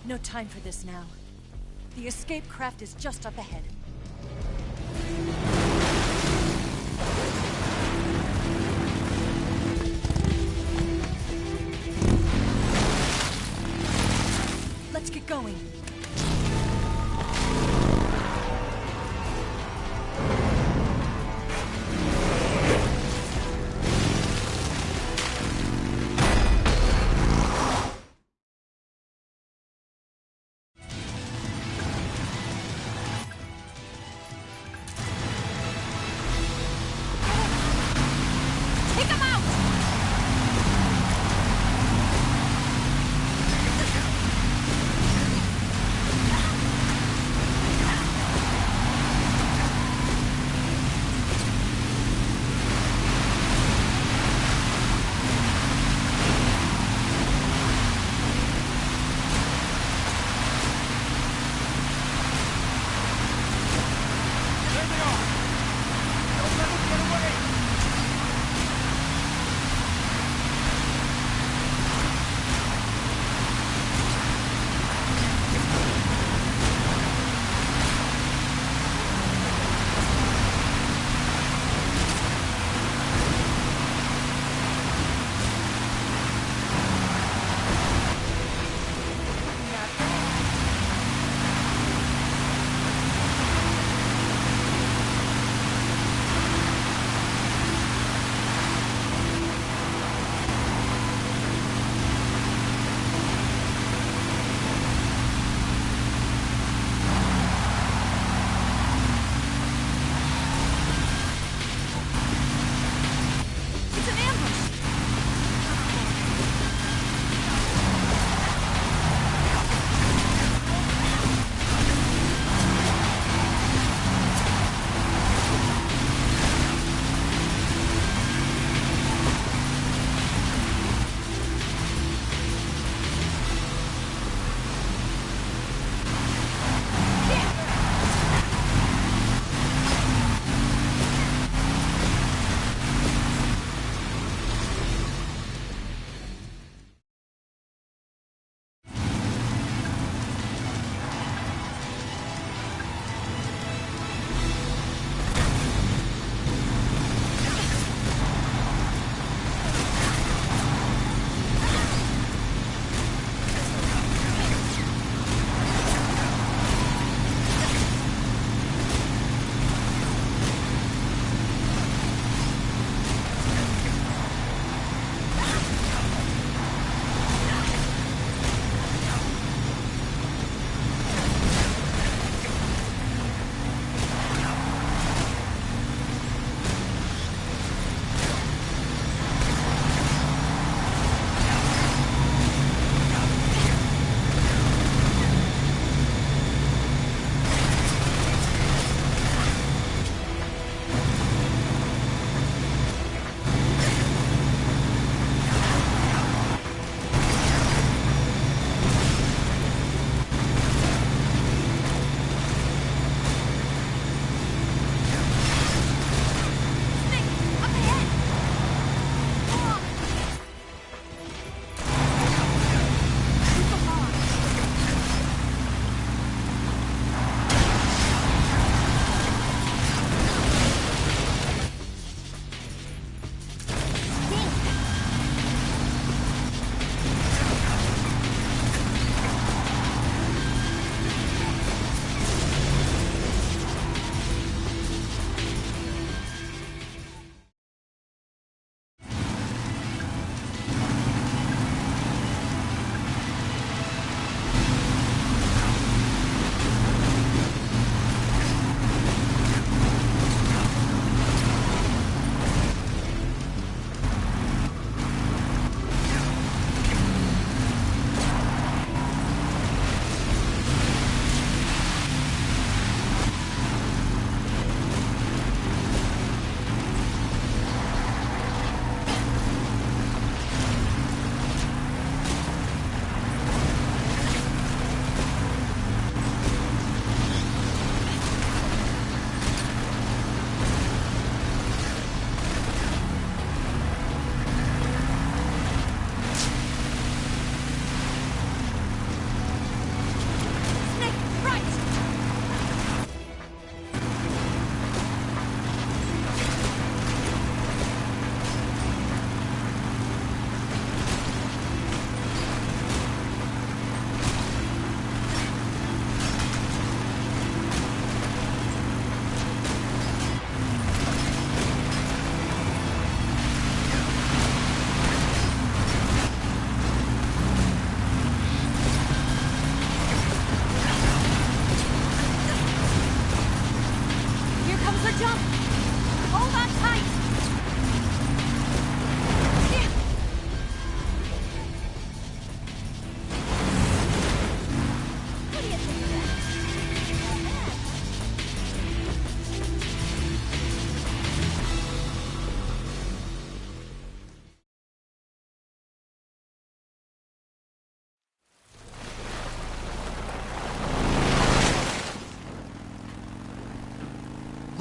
No time for this now. The escape craft is just up ahead. Let's get going.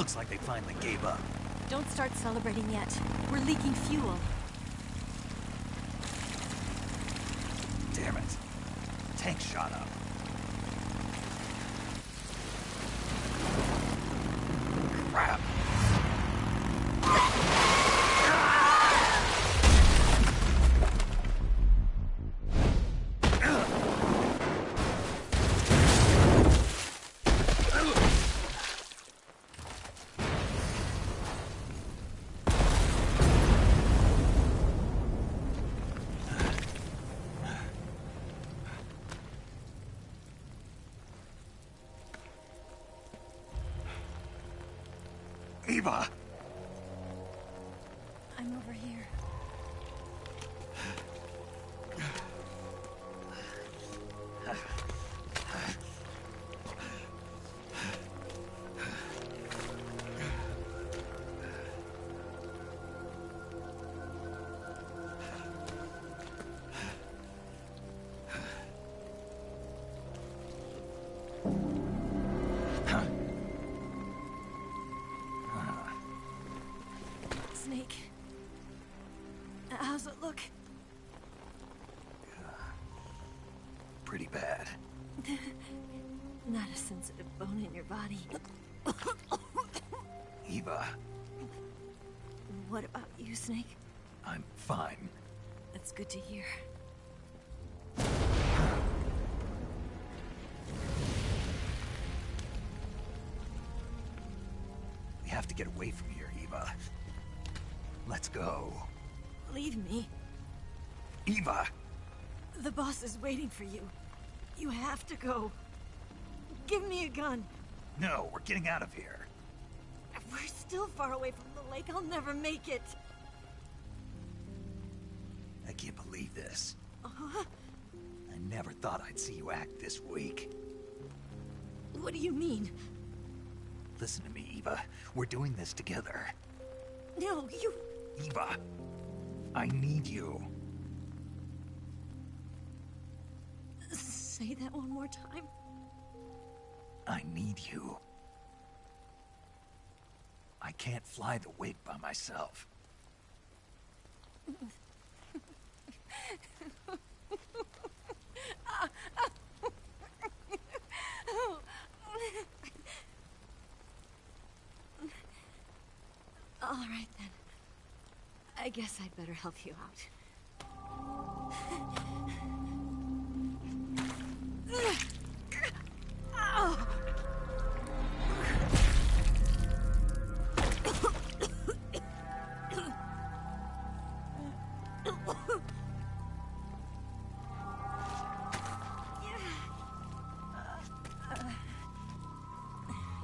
Looks like they finally gave up. Don't start celebrating yet. We're leaking fuel. Damn it. Tank shot up. Crap. Eva! I'm over here. Snake. How's it look? Pretty bad. Not a sensitive bone in your body. Eva, What about you, Snake? I'm fine. That's good to hear. We have to get away from here, Eva. Let's go. Leave me. Eva! The boss is waiting for you. You have to go. Give me a gun. No, we're getting out of here. We're still far away from the lake. I'll never make it. I can't believe this. Uh-huh. I never thought I'd see you act this weak. What do you mean? Listen to me, Eva. We're doing this together. No, you... Eva, I need you. Say that one more time. I need you. I can't fly the wig by myself. All right, then. I guess I'd better help you out. Ow!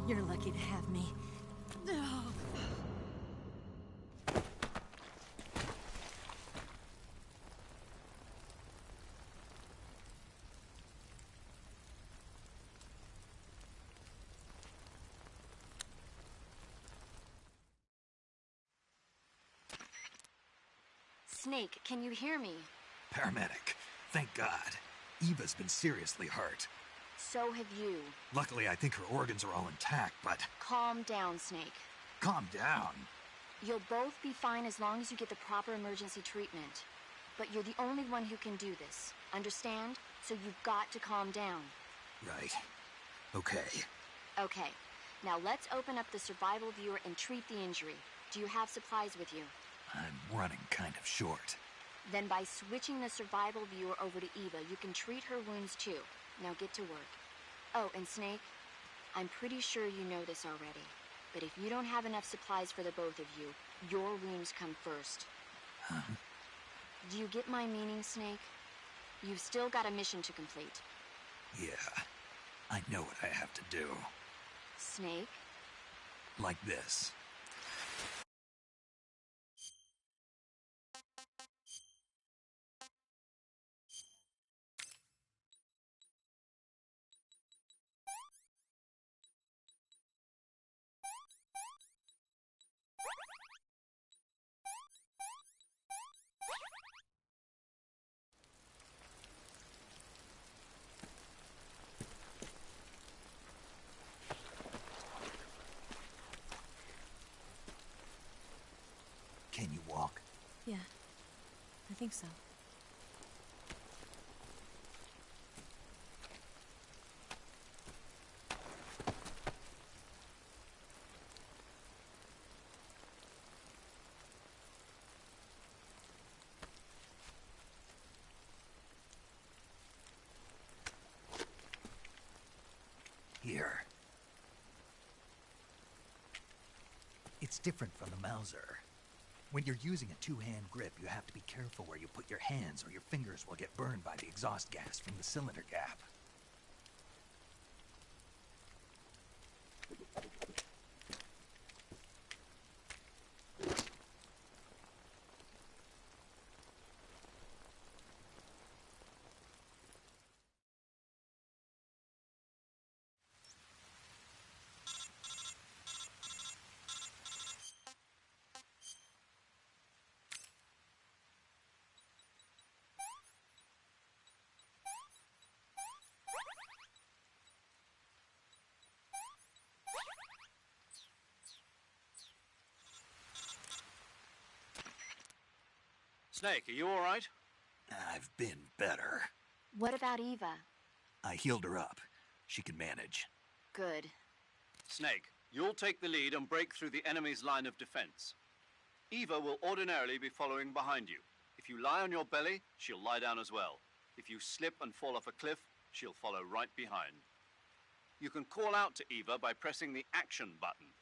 You're lucky to have me. Snake, can you hear me? Paramedic. Thank God. Eva's been seriously hurt. So have you. Luckily, I think her organs are all intact, but... Calm down, Snake. Calm down. You'll both be fine as long as you get the proper emergency treatment. But you're the only one who can do this. Understand? So you've got to calm down. Right. Okay. Okay. Now let's open up the survival viewer and treat the injury. Do you have supplies with you? I'm running kind of short. Then by switching the survival viewer over to Eva, you can treat her wounds too. Now get to work. Oh, and Snake, I'm pretty sure you know this already, but if you don't have enough supplies for the both of you, your wounds come first. Huh? Do you get my meaning, Snake? You've still got a mission to complete. Yeah, I know what I have to do. Snake? Like this. Yeah, I think so. Here. It's different from the Mauser. When you're using a two-hand grip, you have to be careful where you put your hands or your fingers will get burned by the exhaust gas from the cylinder gap. Snake, are you all right? I've been better. What about Eva? I healed her up. She can manage. Good. Snake, you'll take the lead and break through the enemy's line of defense. Eva will ordinarily be following behind you. If you lie on your belly, she'll lie down as well. If you slip and fall off a cliff, she'll follow right behind. You can call out to Eva by pressing the action button.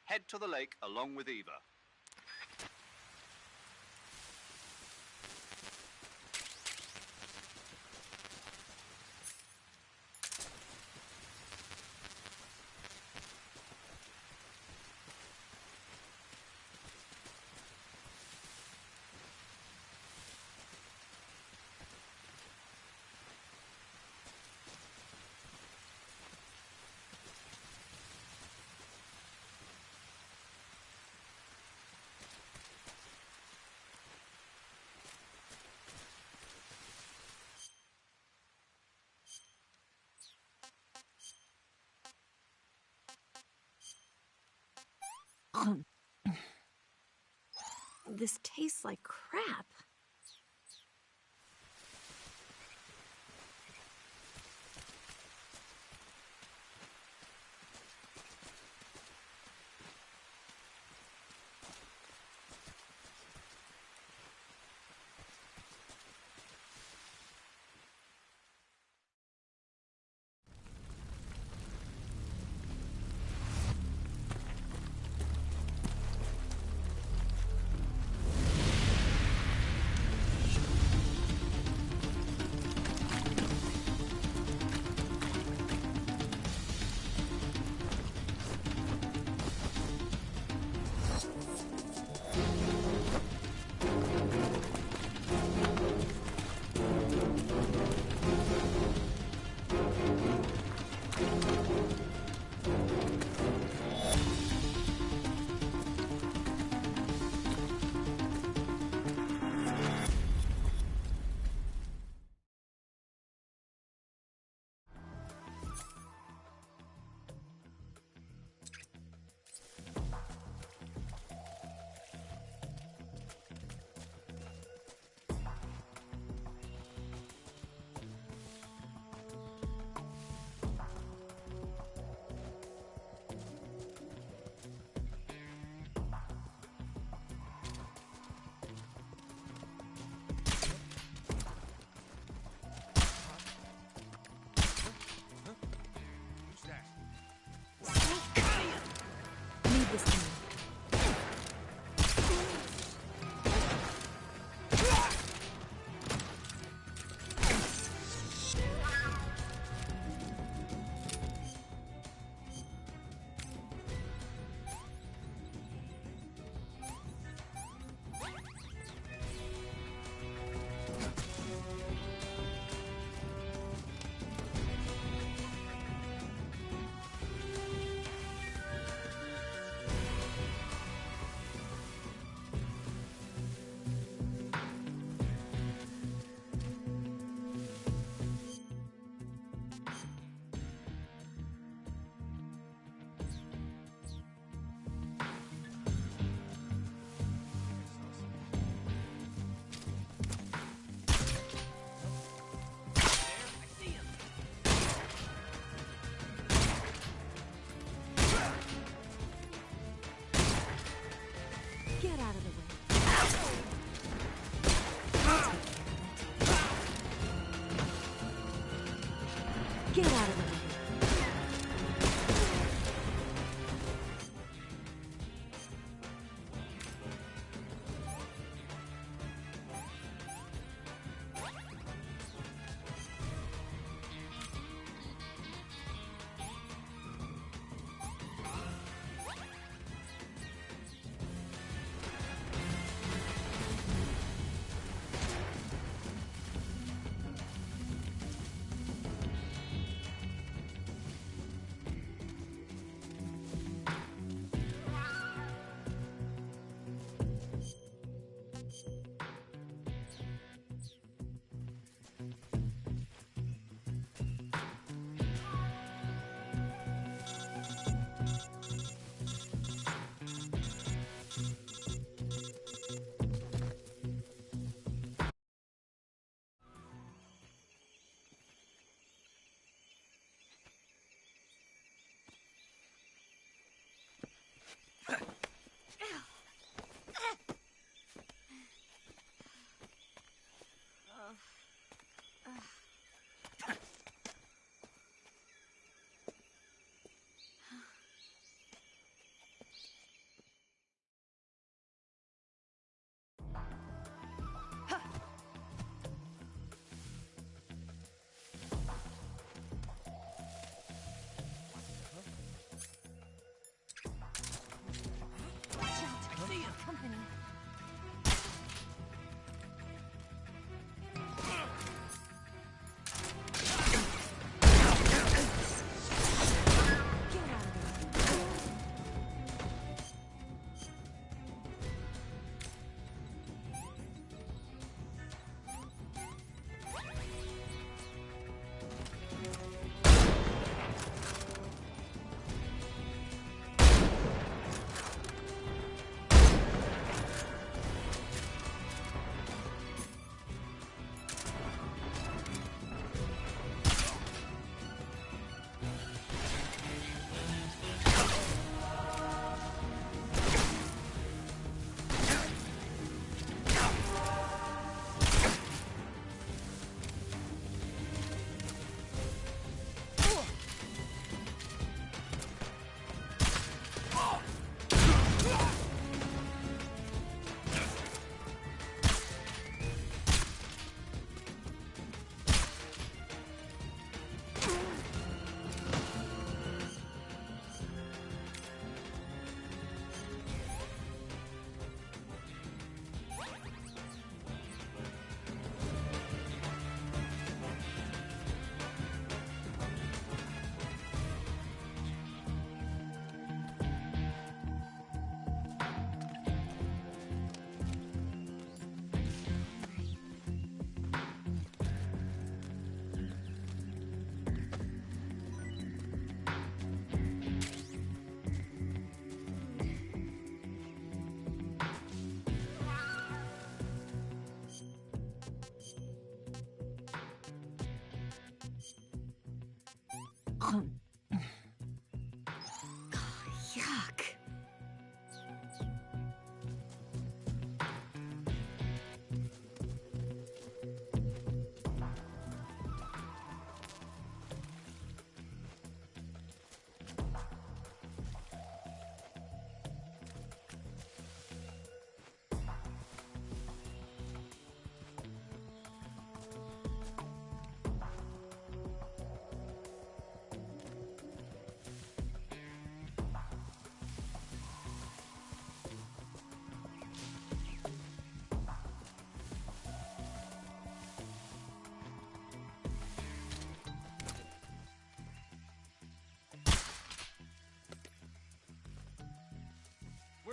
Head to the lake along with Eva. This tastes like crap.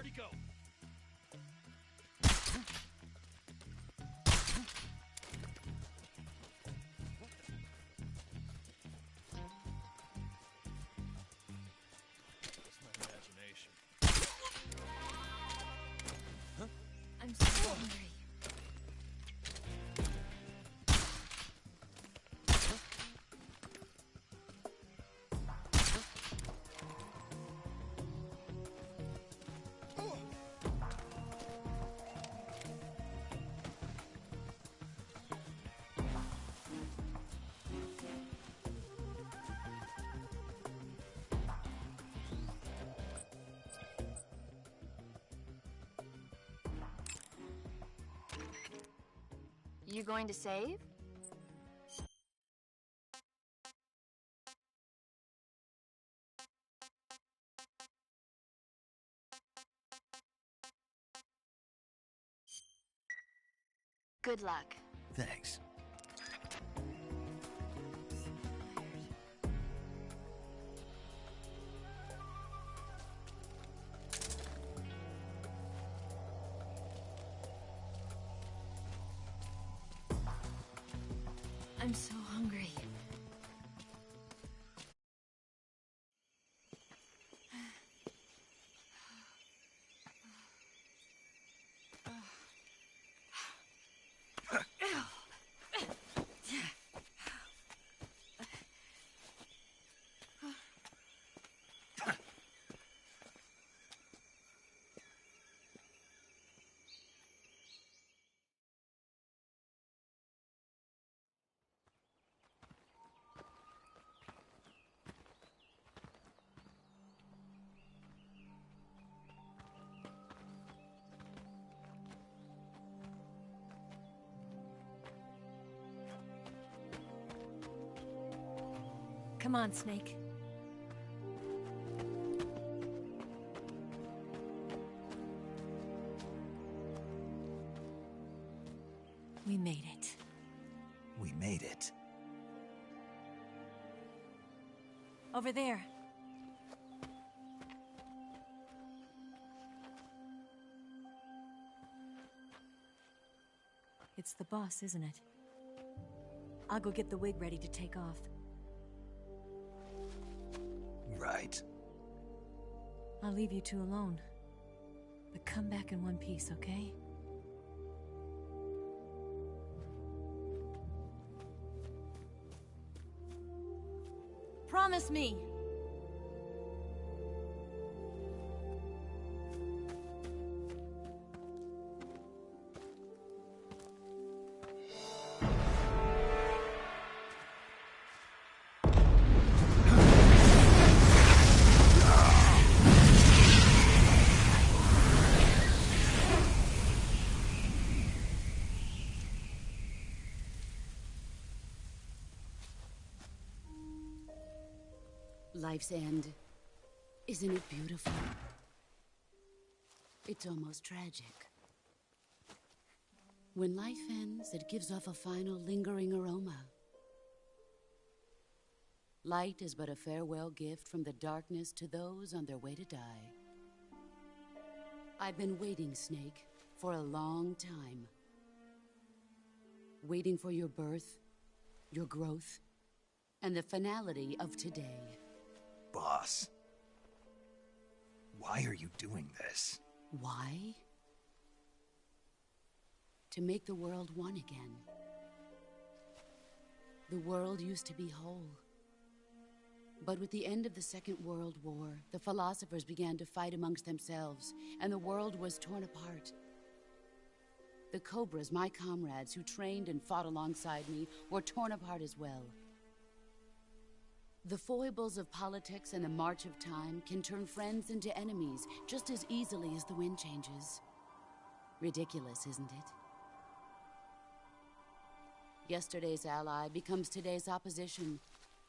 Where'd he go? I'm so hungry. You going to save? Good luck. Thanks. I'm so hungry. Come on, Snake. We made it. We made it. Over there. It's the boss, isn't it? I'll go get the wig ready to take off. Right. I'll leave you two alone. But come back in one piece, okay? Promise me! Life's end. Isn't it beautiful? It's almost tragic. When life ends, it gives off a final lingering aroma. Light is but a farewell gift from the darkness to those on their way to die. I've been waiting, Snake, for a long time. Waiting for your birth, your growth, and the finality of today. Boss. Why are you doing this? Why? To make the world one again. The world used to be whole. But with the end of the Second World War, the philosophers began to fight amongst themselves, and the world was torn apart. The Cobras, my comrades who trained and fought alongside me, were torn apart as well. The foibles of politics and the march of time can turn friends into enemies just as easily as the wind changes. Ridiculous, isn't it? Yesterday's ally becomes today's opposition.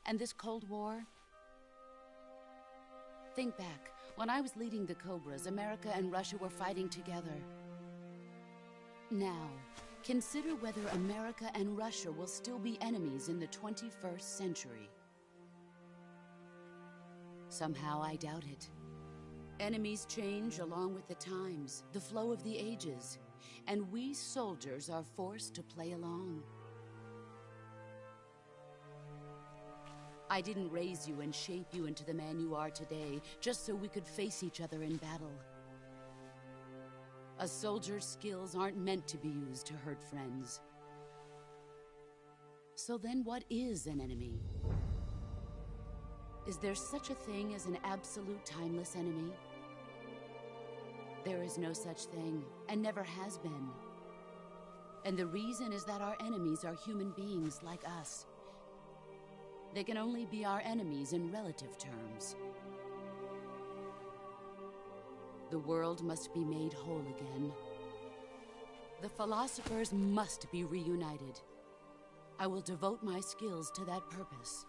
And this Cold War? Think back. When I was leading the Cobras, America and Russia were fighting together. Now, consider whether America and Russia will still be enemies in the 21st century. Somehow I doubt it. Enemies change along with the times, the flow of the ages, and we soldiers are forced to play along. I didn't raise you and shape you into the man you are today just so we could face each other in battle. A soldier's skills aren't meant to be used to hurt friends. So then what is an enemy? Is there such a thing as an absolute timeless enemy? There is no such thing, and never has been. And the reason is that our enemies are human beings like us. They can only be our enemies in relative terms. The world must be made whole again. The philosophers must be reunited. I will devote my skills to that purpose.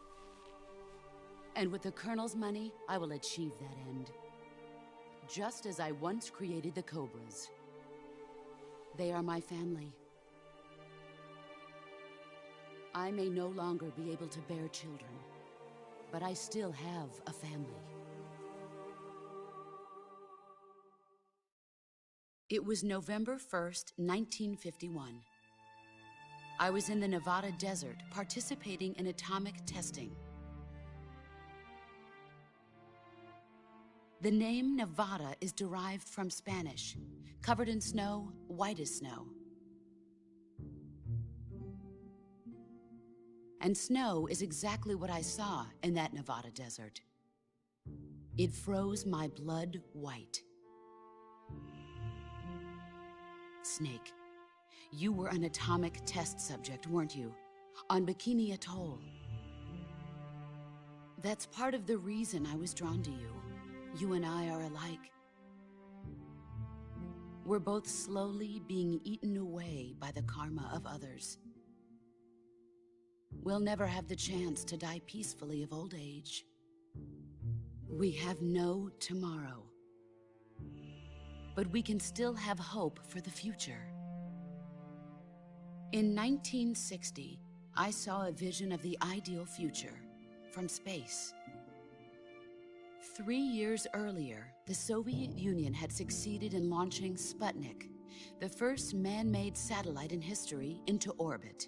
And with the Colonel's money, I will achieve that end. Just as I once created the Cobras. They are my family. I may no longer be able to bear children, but I still have a family. It was November 1st, 1951. I was in the Nevada desert participating in atomic testing. The name Nevada is derived from Spanish, covered in snow, white as snow. And snow is exactly what I saw in that Nevada desert. It froze my blood white. Snake, you were an atomic test subject, weren't you? On Bikini Atoll. That's part of the reason I was drawn to you. You and I are alike. We're both slowly being eaten away by the karma of others. We'll never have the chance to die peacefully of old age. We have no tomorrow. But we can still have hope for the future. In 1960, I saw a vision of the ideal future from space. 3 years earlier, the Soviet Union had succeeded in launching Sputnik, the first man-made satellite in history, into orbit.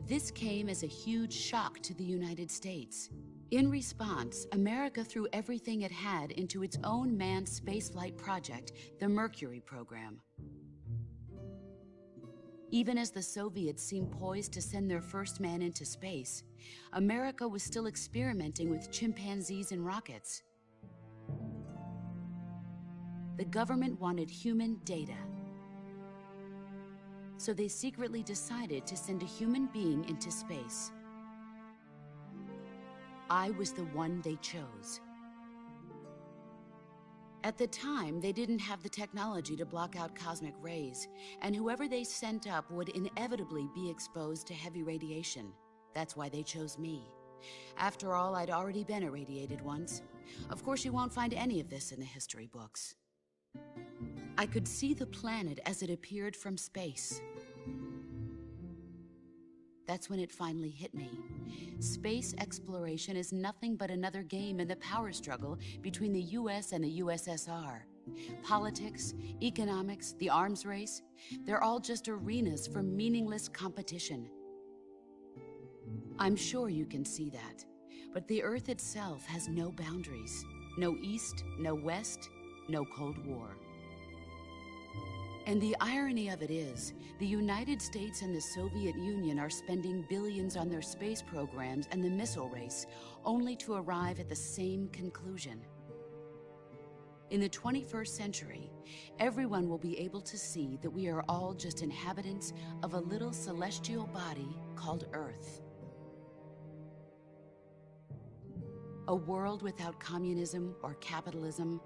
This came as a huge shock to the United States. In response, America threw everything it had into its own manned spaceflight project, the Mercury program. Even as the Soviets seemed poised to send their first man into space, America was still experimenting with chimpanzees and rockets. The government wanted human data. So they secretly decided to send a human being into space. I was the one they chose. At the time, they didn't have the technology to block out cosmic rays, and whoever they sent up would inevitably be exposed to heavy radiation. That's why they chose me. After all, I'd already been irradiated once. Of course, you won't find any of this in the history books. I could see the planet as it appeared from space. That's when it finally hit me. Space exploration is nothing but another game in the power struggle between the US and the USSR. Politics, economics, the arms race, they're all just arenas for meaningless competition. I'm sure you can see that, but the Earth itself has no boundaries. No East, no West, no Cold War. And the irony of it is, the United States and the Soviet Union are spending billions on their space programs and the missile race, only to arrive at the same conclusion. In the 21st century, everyone will be able to see that we are all just inhabitants of a little celestial body called Earth. A world without communism or capitalism,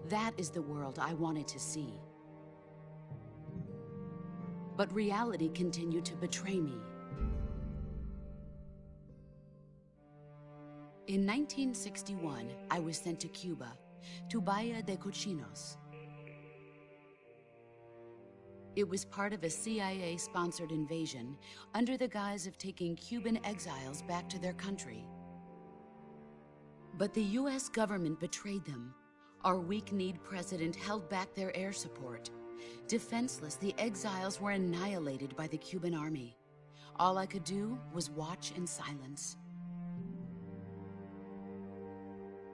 that is the world I wanted to see. But reality continued to betray me. In 1961, I was sent to Cuba, to Bahia de Cochinos. It was part of a CIA-sponsored invasion under the guise of taking Cuban exiles back to their country. But the US government betrayed them. Our weak-kneed president held back their air support. Defenseless, the exiles were annihilated by the Cuban army. All I could do was watch in silence.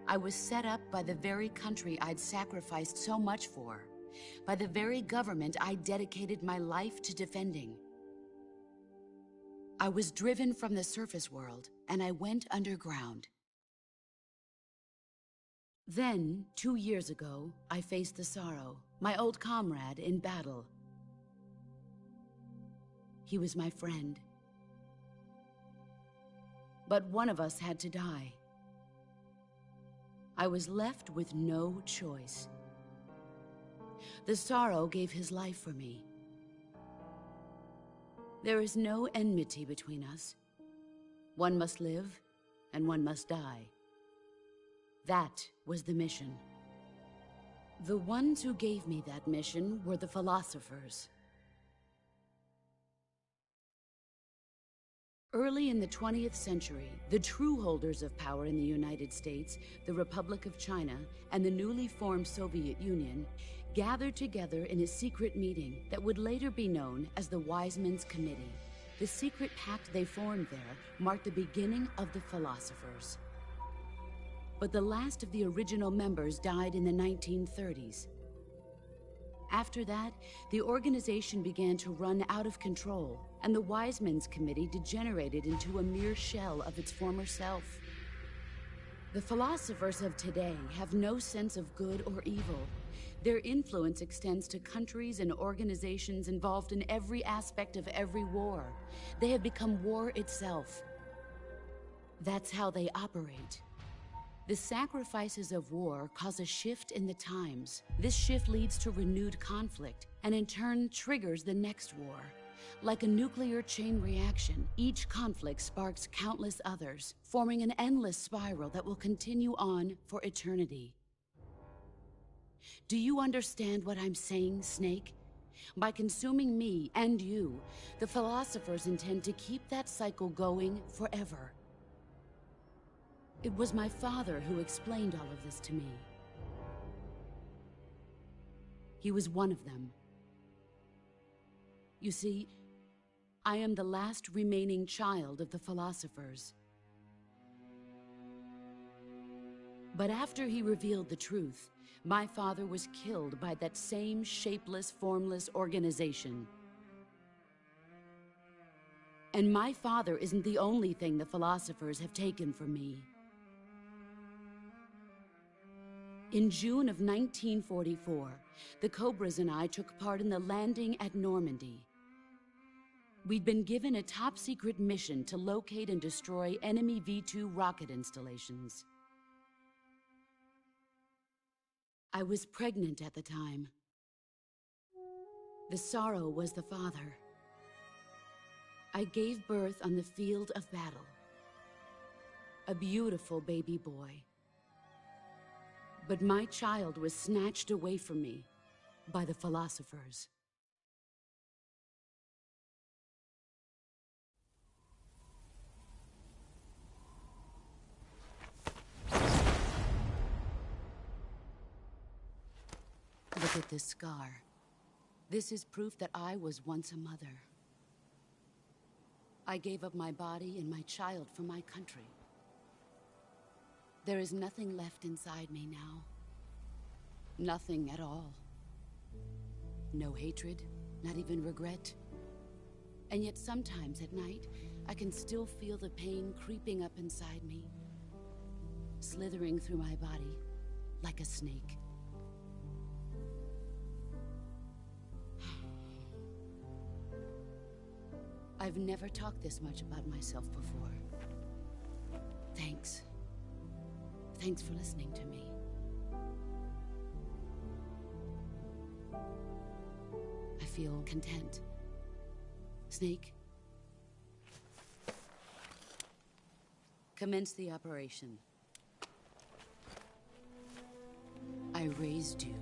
I was set up by the very country I'd sacrificed so much for, by the very government I dedicated my life to defending. I was driven from the surface world, and I went underground. Then, 2 years ago, I faced the Sorrow, my old comrade in battle. He was my friend. But one of us had to die. I was left with no choice. The Sorrow gave his life for me. There is no enmity between us. One must live, and one must die. That was the mission. The ones who gave me that mission were the philosophers. Early in the 20th century, the true holders of power in the United States, the Republic of China, and the newly formed Soviet Union gathered together in a secret meeting that would later be known as the Wiseman's Committee. The secret pact they formed there marked the beginning of the philosophers. But the last of the original members died in the 1930s. After that, the organization began to run out of control, and the Wiseman's Committee degenerated into a mere shell of its former self. The philosophers of today have no sense of good or evil. Their influence extends to countries and organizations involved in every aspect of every war. They have become war itself. That's how they operate. The sacrifices of war cause a shift in the times. This shift leads to renewed conflict, and in turn triggers the next war. Like a nuclear chain reaction, each conflict sparks countless others, forming an endless spiral that will continue on for eternity. Do you understand what I'm saying, Snake? By consuming me and you, the philosophers intend to keep that cycle going forever. It was my father who explained all of this to me. He was one of them. You see, I am the last remaining child of the philosophers. But after he revealed the truth, my father was killed by that same shapeless, formless organization. And my father isn't the only thing the philosophers have taken from me. In June of 1944, the Cobras and I took part in the landing at Normandy. We'd been given a top-secret mission to locate and destroy enemy V-2 rocket installations. I was pregnant at the time. The Sorrow was the father. I gave birth on the field of battle. A beautiful baby boy. But my child was snatched away from me by the philosophers. Look at this scar. This is proof that I was once a mother. I gave up my body and my child for my country. There is nothing left inside me now. Nothing at all. No hatred, not even regret. And yet sometimes at night, I can still feel the pain creeping up inside me, slithering through my body like a snake. I've never talked this much about myself before. Thanks. Thanks for listening to me. I feel content. Snake? Commence the operation. I raised you.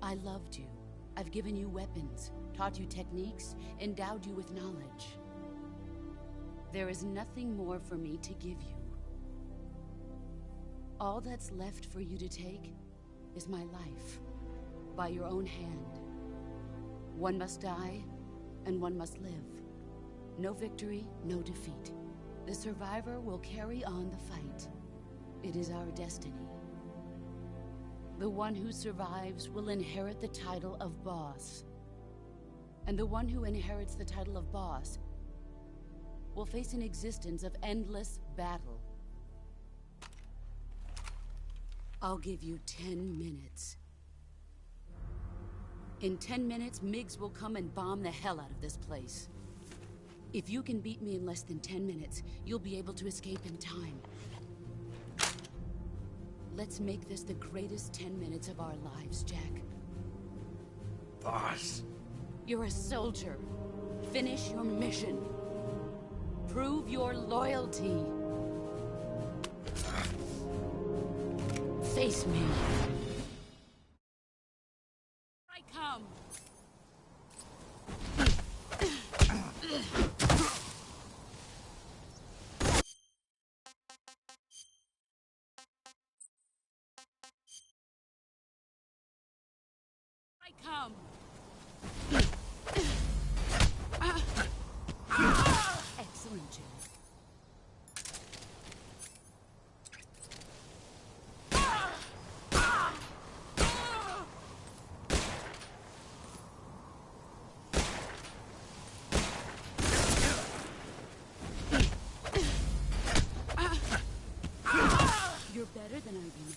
I loved you. I've given you weapons, taught you techniques, endowed you with knowledge. There is nothing more for me to give you. All that's left for you to take is my life, by your own hand. One must die, and one must live. No victory, no defeat. The survivor will carry on the fight. It is our destiny. The one who survives will inherit the title of boss. And the one who inherits the title of boss will face an existence of endless battle. I'll give you 10 minutes. In 10 minutes, Miggs will come and bomb the hell out of this place. If you can beat me in less than 10 minutes, you'll be able to escape in time. Let's make this the greatest 10 minutes of our lives, Jack. Boss. You're a soldier. Finish your mission. Prove your loyalty. Face me. I come. I come. Excellent, Jim. You're better than I do.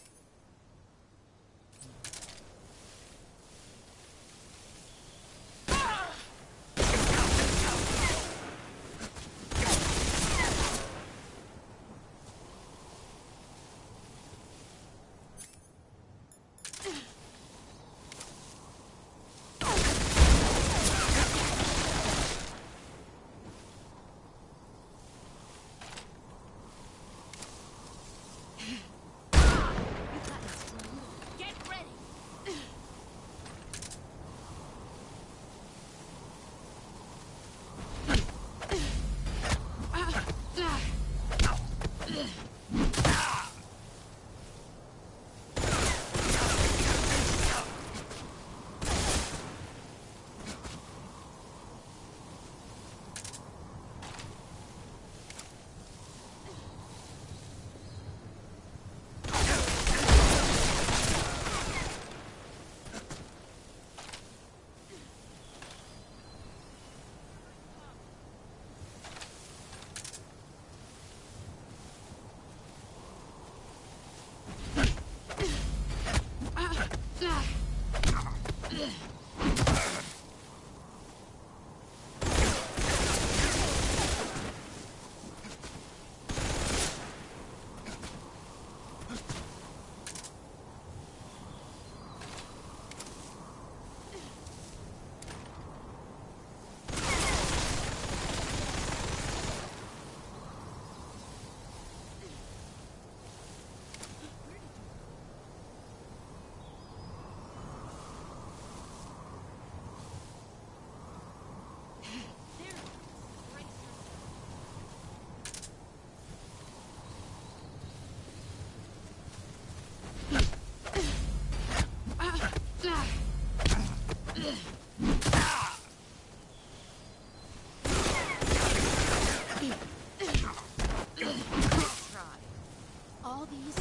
All these...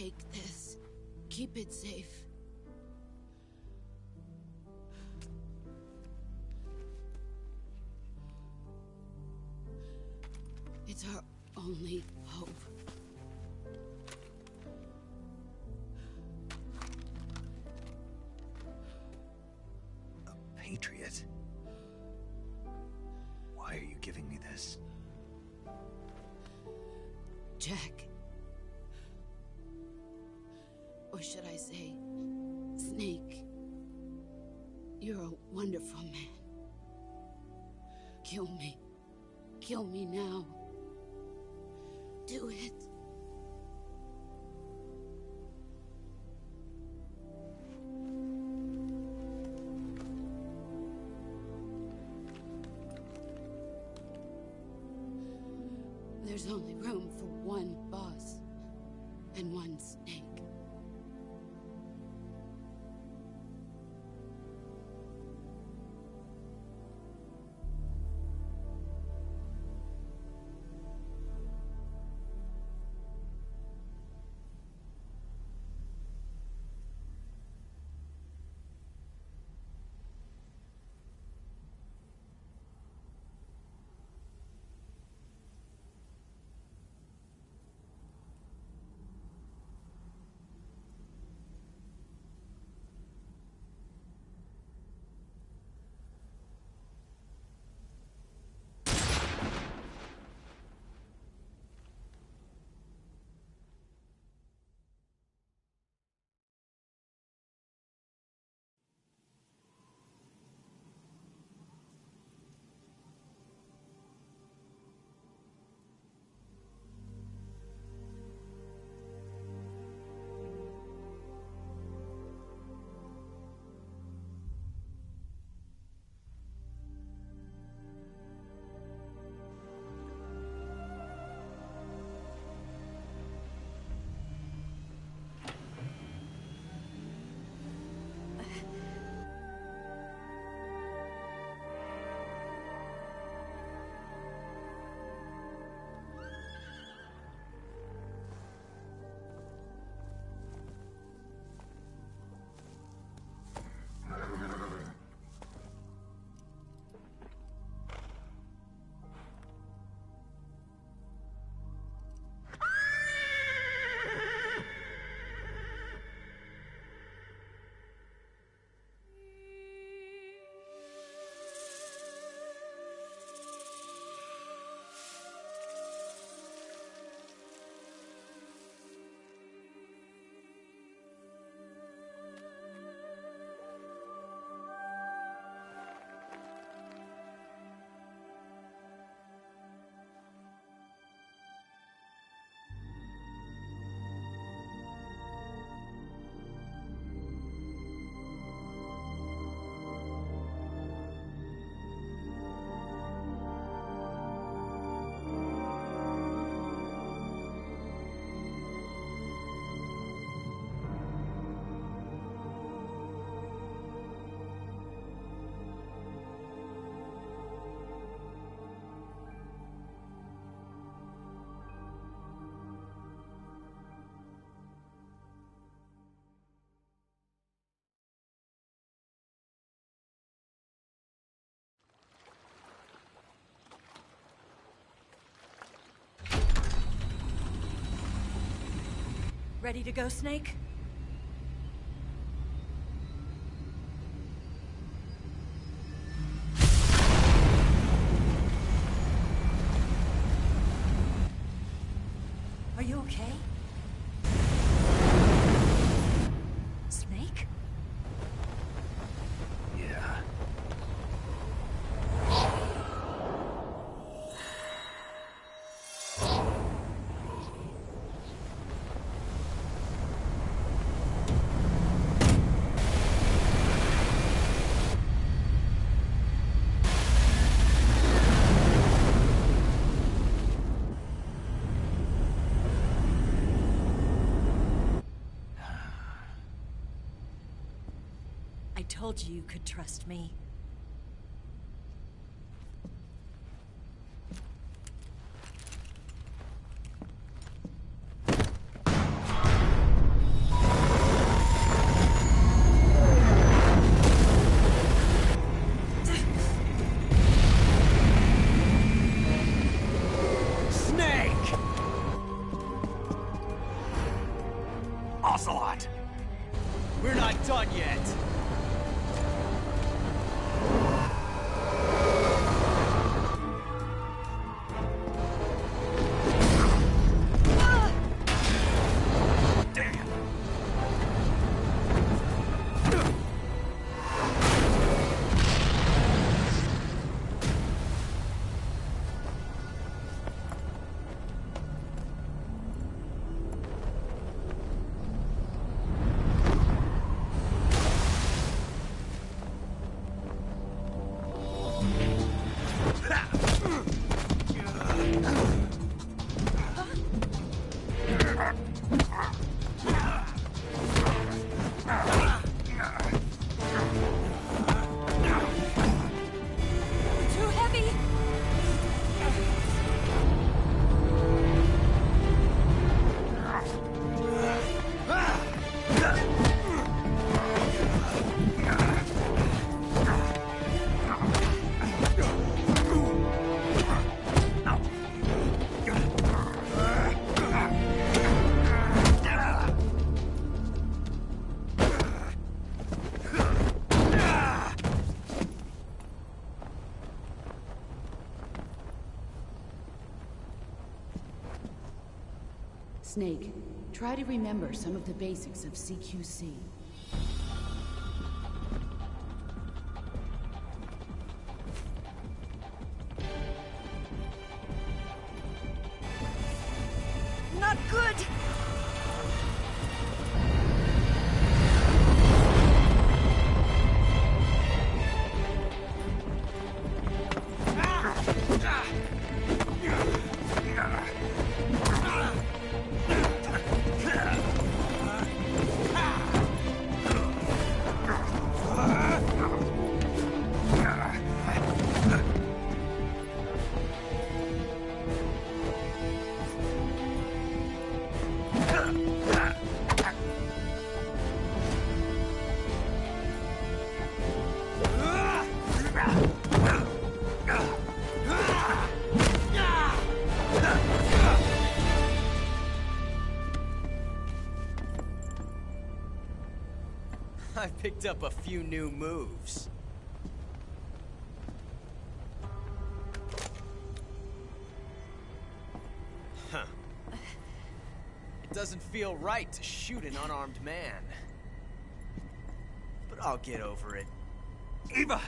Take this. Keep it safe. It's our only hope. A patriot? Why are you giving me this? Jack. Or should I say, Snake. You're a wonderful man. Kill me. Kill me now. Do it. There's only room for one boss and one Snake. Ready to go, Snake? Are you okay? Snake? Yeah. I told you you could trust me. Snake, try to remember some of the basics of CQC. Not good! I picked up a few new moves. Huh. It doesn't feel right to shoot an unarmed man. But I'll get over it. Eva!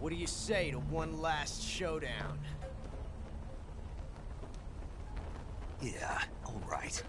What do you say to one last showdown? Yeah, all right.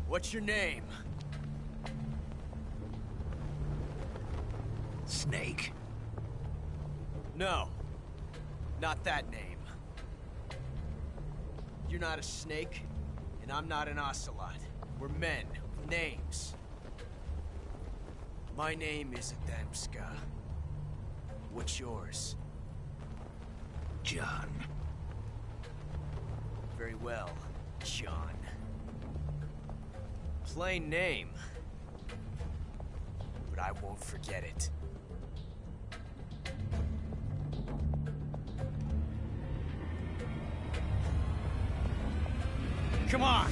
What's your name? Snake. No. Not that name. You're not a snake, and I'm not an ocelot. We're men with names. My name is Adamska. What's yours? John. Very well, John. Plain name. But I won't forget it. Come on!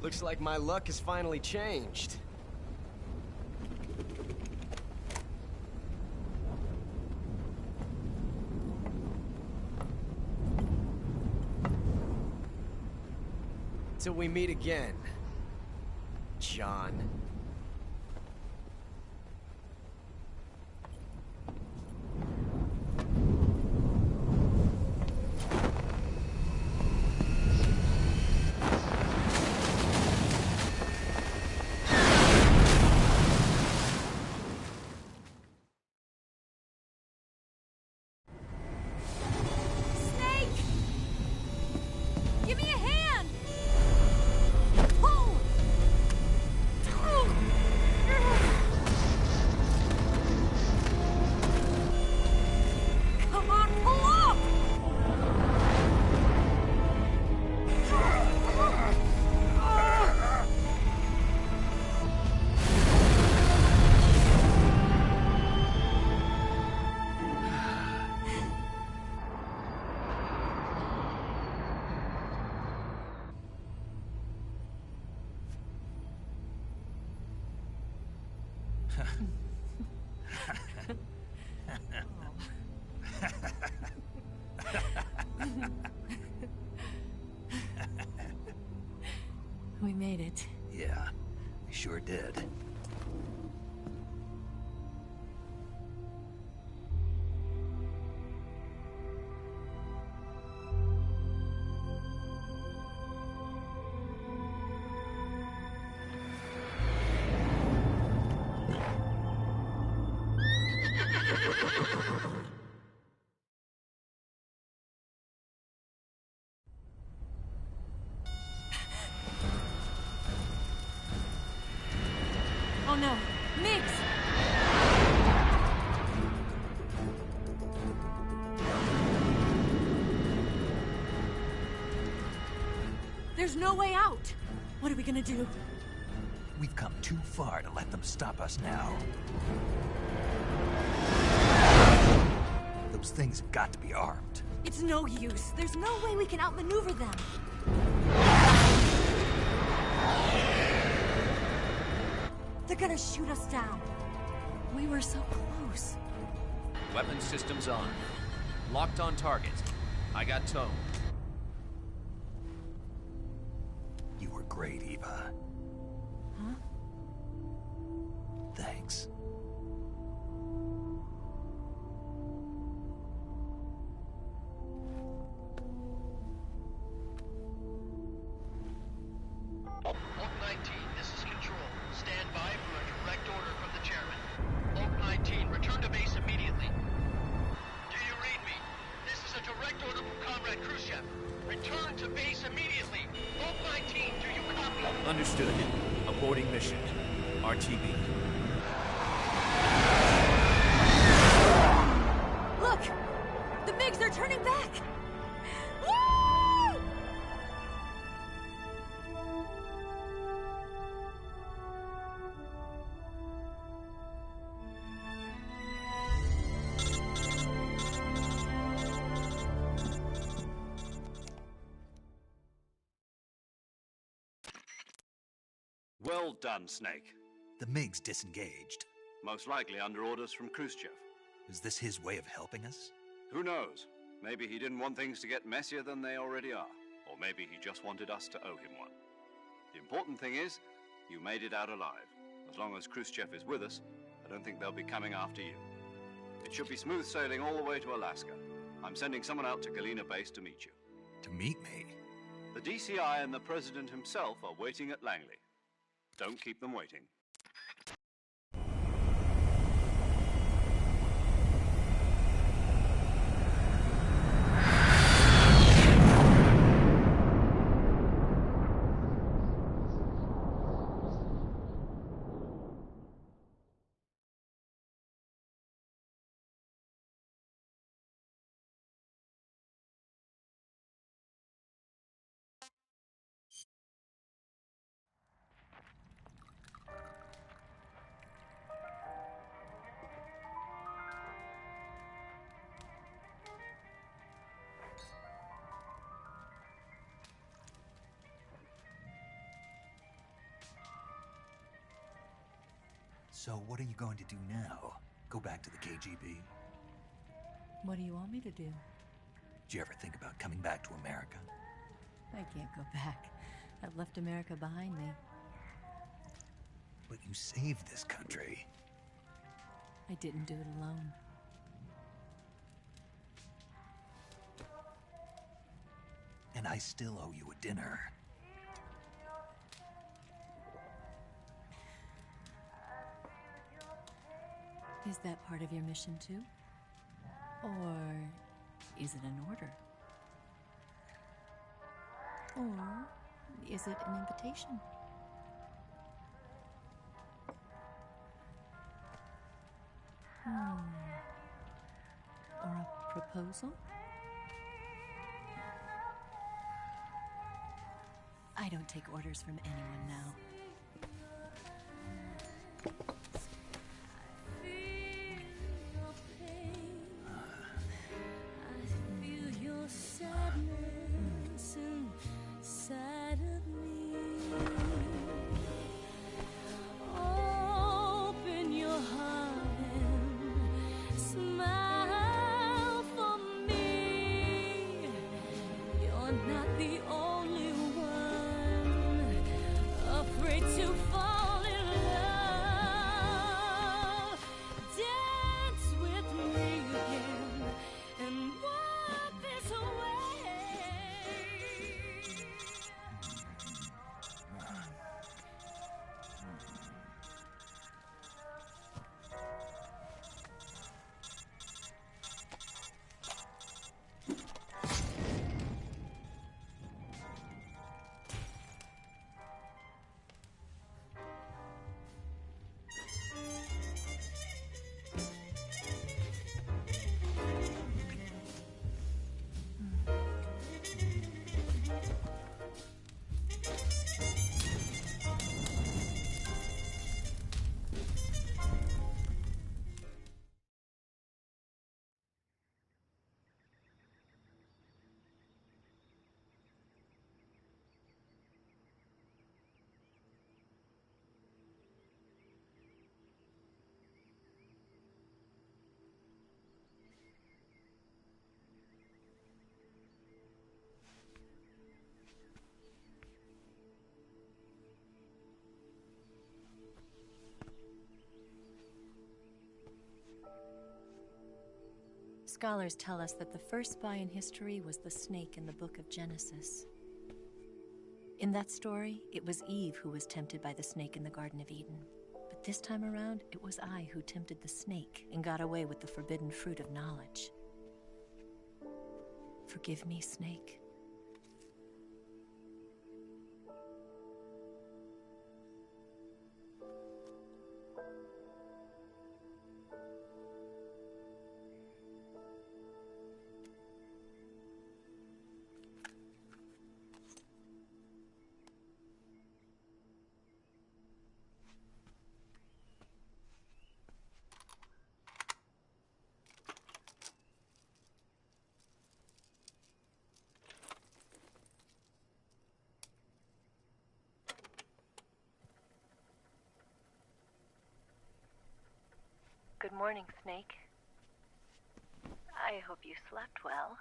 Looks like my luck has finally changed. Till we meet again, John. We made it. Yeah, we sure did. Oh no, Mix! There's no way out! What are we gonna do? We've come too far to let them stop us now. Those things have got to be armed. It's no use. There's no way we can outmaneuver them. They're gonna shoot us down. We were so close. Weapon systems on. Locked on target. I got tone. You were great, Eva. Huh? Thanks. Oak 19, this is Control. Stand by for a direct order from the chairman. Oak 19, return to base immediately. Do you read me? This is a direct order from Comrade Khrushchev. Return to base immediately. Oak 19, do you copy? Understood. Aborting mission. RTB. Look! The MiGs are turning back! Woo! Well done, Snake. The MiGs disengaged. Most likely under orders from Khrushchev. Is this his way of helping us? Who knows? Maybe he didn't want things to get messier than they already are. Or maybe he just wanted us to owe him one. The important thing is, you made it out alive. As long as Khrushchev is with us, I don't think they'll be coming after you. It should be smooth sailing all the way to Alaska. I'm sending someone out to Galena Base to meet you. To meet me? The DCI and the President himself are waiting at Langley. Don't keep them waiting. So what are you going to do now? Go back to the KGB? What do you want me to do? Did you ever think about coming back to America? I can't go back. I've left America behind me. But you saved this country. I didn't do it alone. And I still owe you a dinner. Is that part of your mission too? Or is it an order? Or is it an invitation? Or a proposal? I don't take orders from anyone now. Open your Scholars tell us that the first spy in history was the snake in the book of Genesis. In that story, it was Eve who was tempted by the snake in the Garden of Eden. But this time around, it was I who tempted the snake and got away with the forbidden fruit of knowledge. Forgive me, Snake. Good morning, Snake. I hope you slept well.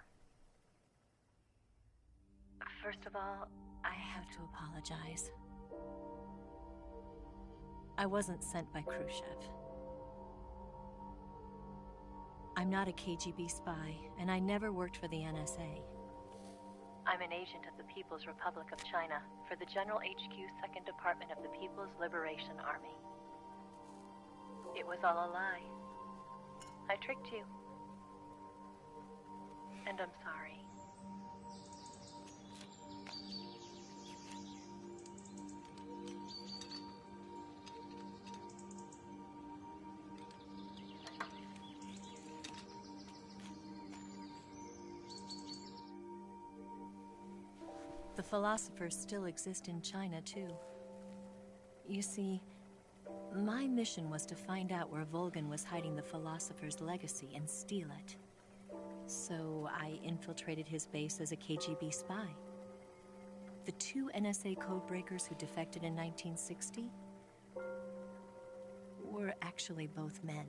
First of all, I have to apologize. I wasn't sent by Khrushchev. I'm not a KGB spy, and I never worked for the NSA. I'm an agent of the People's Republic of China for the General HQ 2nd Department of the People's Liberation Army. It was all a lie. I tricked you. And I'm sorry. The philosophers still exist in China, too. You see, my mission was to find out where Volgin was hiding the philosopher's legacy and steal it. So I infiltrated his base as a KGB spy. The 2 NSA codebreakers who defected in 1960 were actually both men.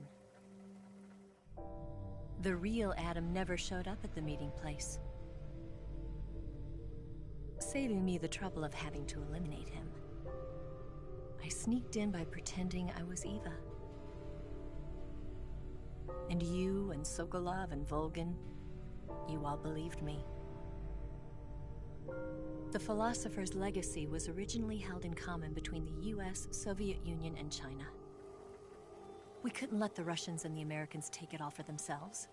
The real Adam never showed up at the meeting place, saving me the trouble of having to eliminate him. I sneaked in by pretending I was Eva. And you and Sokolov and Volgin, you all believed me. The philosopher's legacy was originally held in common between the US, Soviet Union, and China. We couldn't let the Russians and the Americans take it all for themselves.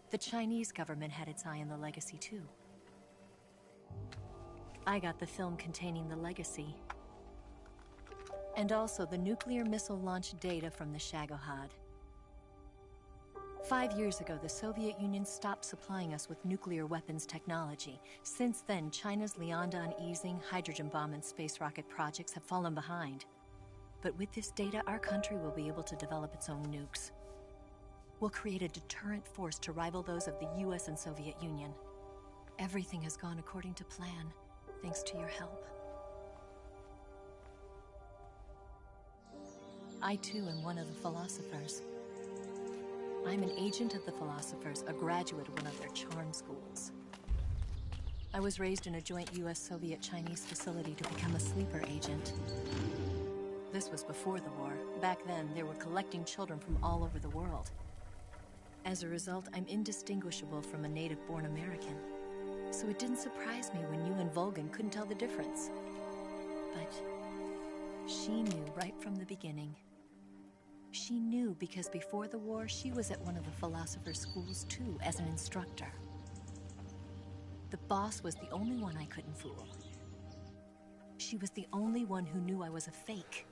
The Chinese government had its eye on the legacy, too. I got the film containing the legacy, and also the nuclear missile launch data from the Shagohod. 5 years ago, the Soviet Union stopped supplying us with nuclear weapons technology. Since then, China's Liaodong easing, hydrogen bomb, and space rocket projects have fallen behind. But with this data, our country will be able to develop its own nukes. We'll create a deterrent force to rival those of the US and Soviet Union. Everything has gone according to plan, thanks to your help. I, too, am one of the philosophers. I'm an agent of the philosophers, a graduate of one of their charm schools. I was raised in a joint US-Soviet-Chinese facility to become a sleeper agent. This was before the war. Back then, they were collecting children from all over the world. As a result, I'm indistinguishable from a native-born American. So it didn't surprise me when you and Volgin couldn't tell the difference. But she knew right from the beginning. She knew because before the war, she was at one of the philosopher's schools too, as an instructor. The boss was the only one I couldn't fool. She was the only one who knew I was a fake.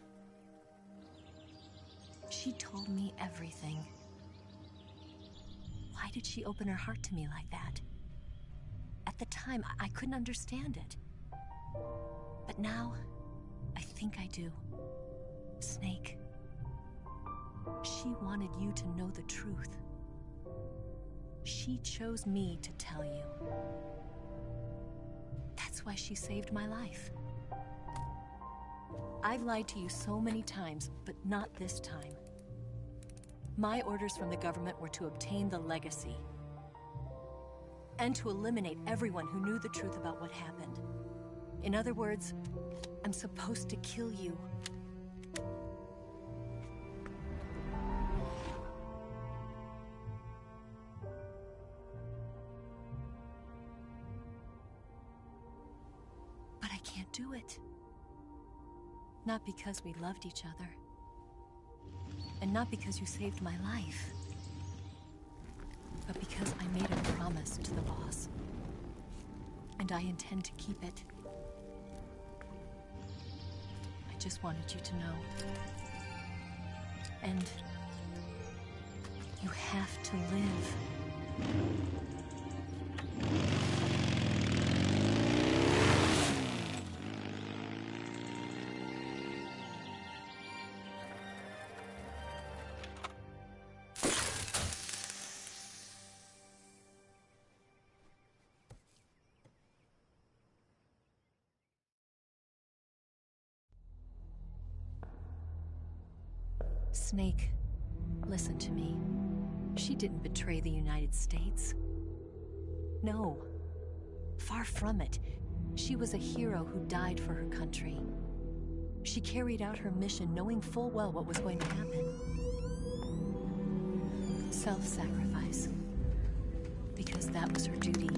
She told me everything. Why did she open her heart to me like that? At the time, I couldn't understand it. But now, I think I do. Snake. She wanted you to know the truth. She chose me to tell you. That's why she saved my life. I've lied to you so many times, but not this time. My orders from the government were to obtain the legacy and to eliminate everyone who knew the truth about what happened. In other words, I'm supposed to kill you. Not because we loved each other. And not because you saved my life. But because I made a promise to the boss. And I intend to keep it. I just wanted you to know. And you have to live. Snake, listen to me. She didn't betray the United States. No. Far from it. She was a hero who died for her country. She carried out her mission knowing full well what was going to happen. Self-sacrifice. Because that was her duty.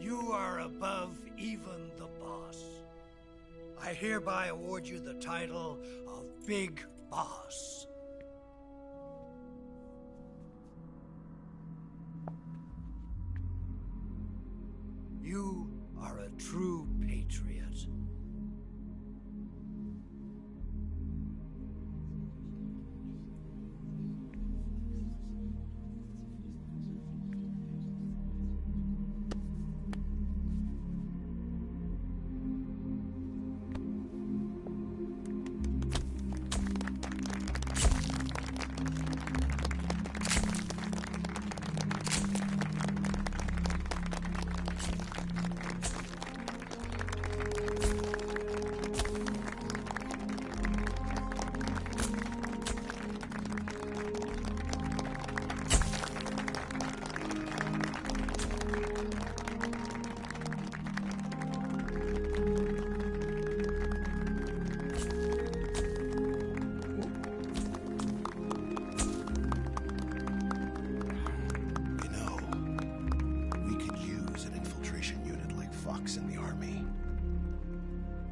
You are above even the boss. I hereby award you the title of Big Boss. You are a true patriot.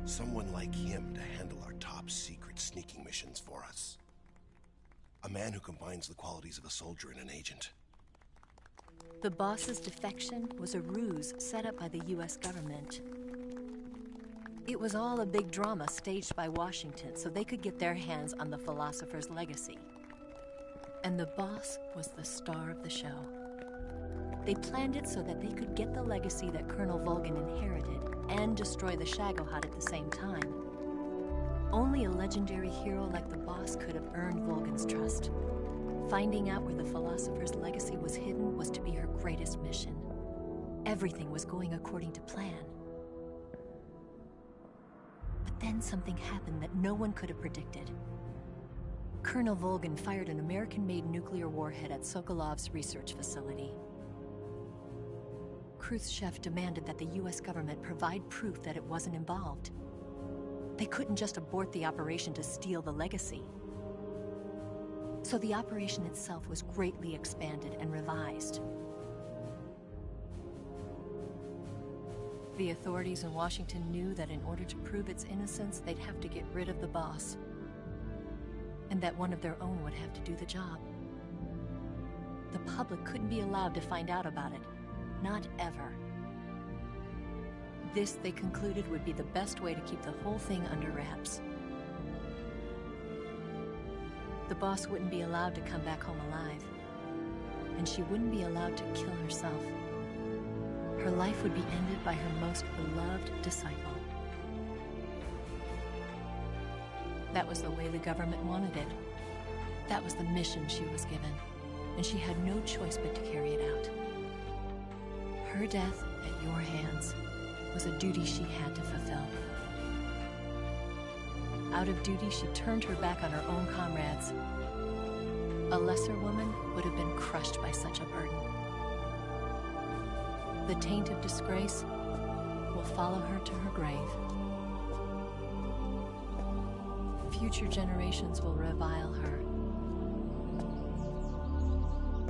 Someone like him to handle our top secret sneaking missions for us. A man who combines the qualities of a soldier and an agent. The boss's defection was a ruse set up by the US government. It was all a big drama staged by Washington so they could get their hands on the philosopher's legacy. And the boss was the star of the show. They planned it so that they could get the legacy that Colonel Volgin inherited and destroy the Shagohod at the same time. Only a legendary hero like the boss could have earned Volgin's trust. Finding out where the philosopher's legacy was hidden was to be her greatest mission. Everything was going according to plan. But then something happened that no one could have predicted. Colonel Volgin fired an American-made nuclear warhead at Sokolov's research facility. Khrushchev demanded that the US government provide proof that it wasn't involved. They couldn't just abort the operation to steal the legacy. So the operation itself was greatly expanded and revised. The authorities in Washington knew that in order to prove its innocence, they'd have to get rid of the boss. And that one of their own would have to do the job. The public couldn't be allowed to find out about it. Not ever. This, they concluded, would be the best way to keep the whole thing under wraps. The boss wouldn't be allowed to come back home alive. And she wouldn't be allowed to kill herself. Her life would be ended by her most beloved disciple. That was the way the government wanted it. That was the mission she was given. And she had no choice but to carry it out. Her death at your hands was a duty she had to fulfill. Out of duty, she turned her back on her own comrades A lesser woman would have been crushed by such a burden. The taint of disgrace will follow her to her grave. Future generations will revile her.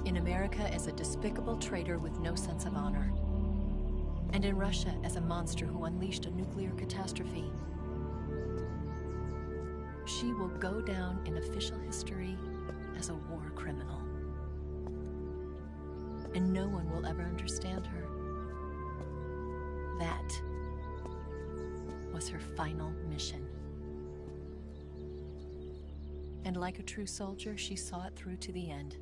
In America as a despicable traitor with no sense of honor. And in Russia as a monster who unleashed a nuclear catastrophe. She will go down in official history as a war criminal. And no one will ever understand her. That was her final mission. And like a true soldier, she saw it through to the end.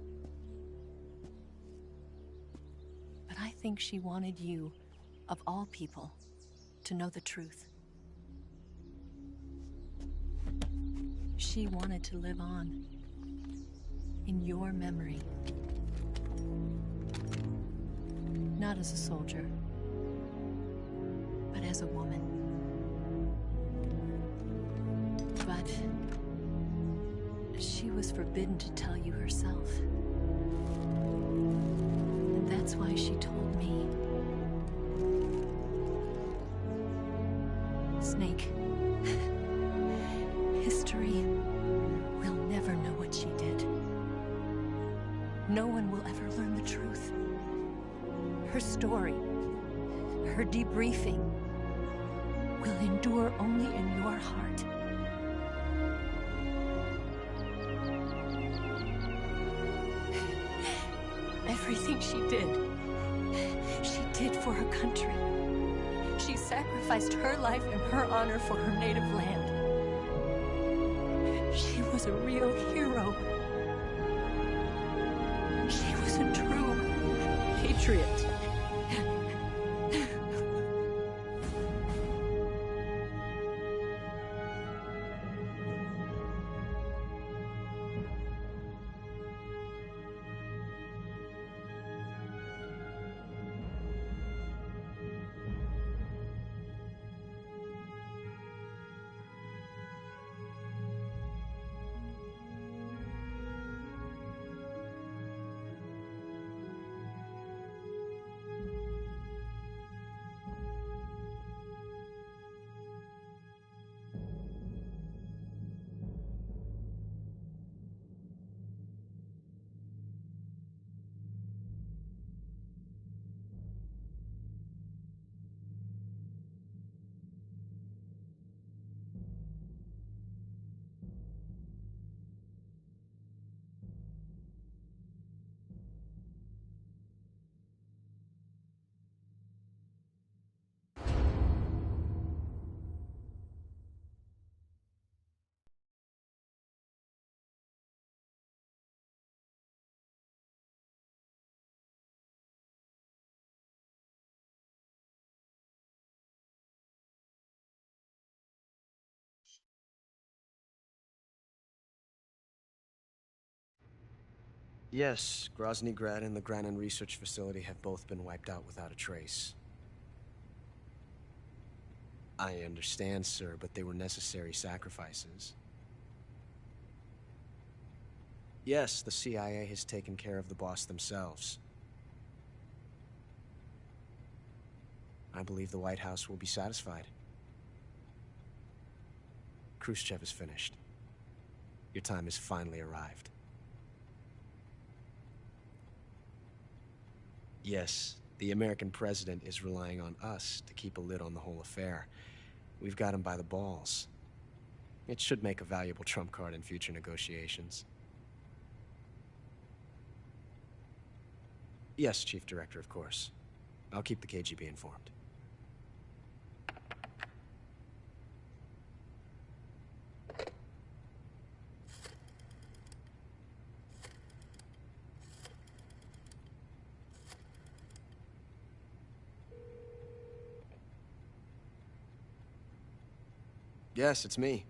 But I think she wanted you, of all people, to know the truth. She wanted to live on in your memory. Not as a soldier, but as a woman. But she was forbidden to tell you herself. And that's why she told me. Snake, history will never know what she did. No one will ever learn the truth. Her story, her debriefing, will endure only in your heart. Everything she did for her country. She sacrificed her life and her honor for her native land. She was a real hero. She was a true patriot. Yes, Grozny Grad and the Granin Research Facility have both been wiped out without a trace. I understand, sir, but they were necessary sacrifices. Yes, the CIA has taken care of the boss themselves. I believe the White House will be satisfied. Khrushchev is finished. Your time has finally arrived. Yes, the American president is relying on us to keep a lid on the whole affair. We've got him by the balls. It should make a valuable trump card in future negotiations. Yes, Chief Director, of course. I'll keep the KGB informed. Yes, it's me.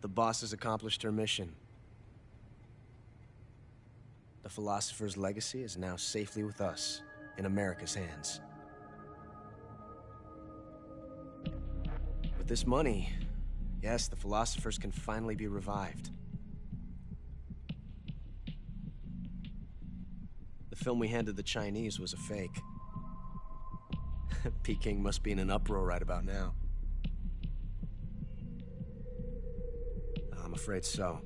The boss has accomplished her mission. The philosopher's legacy is now safely with us, in America's hands. With this money, Yes, the philosophers can finally be revived. The film we handed the Chinese was a fake. Peking must be in an uproar right about now. I'm afraid so.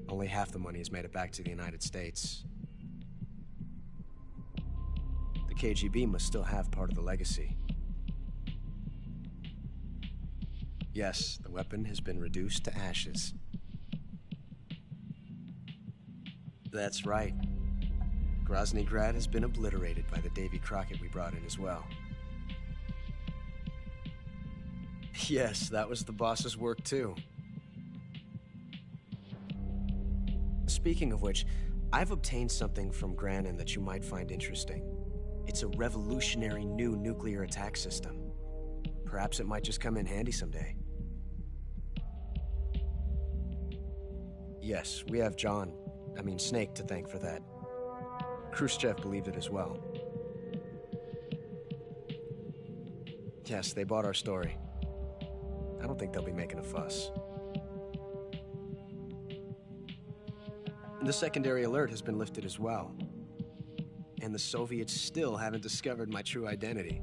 Only half the money has made it back to the United States. The KGB must still have part of the legacy. Yes, the weapon has been reduced to ashes. That's right. Grozny Grad has been obliterated by the Davy Crockett we brought in as well. Yes, that was the boss's work too. Speaking of which, I've obtained something from Granin that you might find interesting. It's a revolutionary new nuclear attack system. Perhaps it might just come in handy someday. Yes, we have Snake to thank for that. Khrushchev believed it as well. Yes, they bought our story. I don't think they'll be making a fuss. The secondary alert has been lifted as well. And the Soviets still haven't discovered my true identity.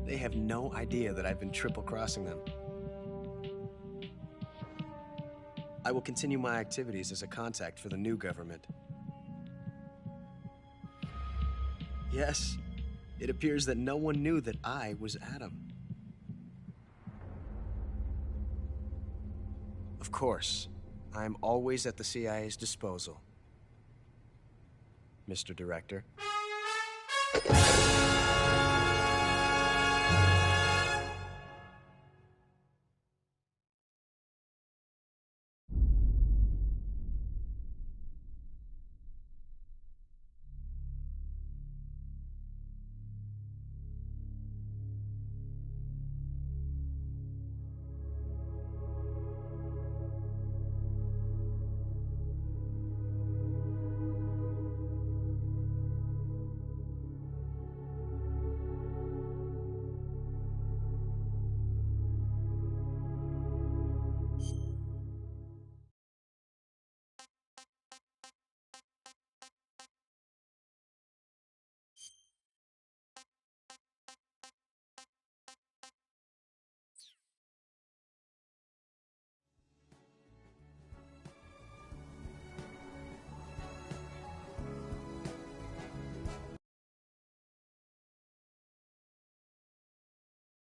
They have no idea that I've been triple-crossing them. I will continue my activities as a contact for the new government. Yes, it appears that no one knew that I was Adam. Of course, I'm always at the CIA's disposal, Mr. Director.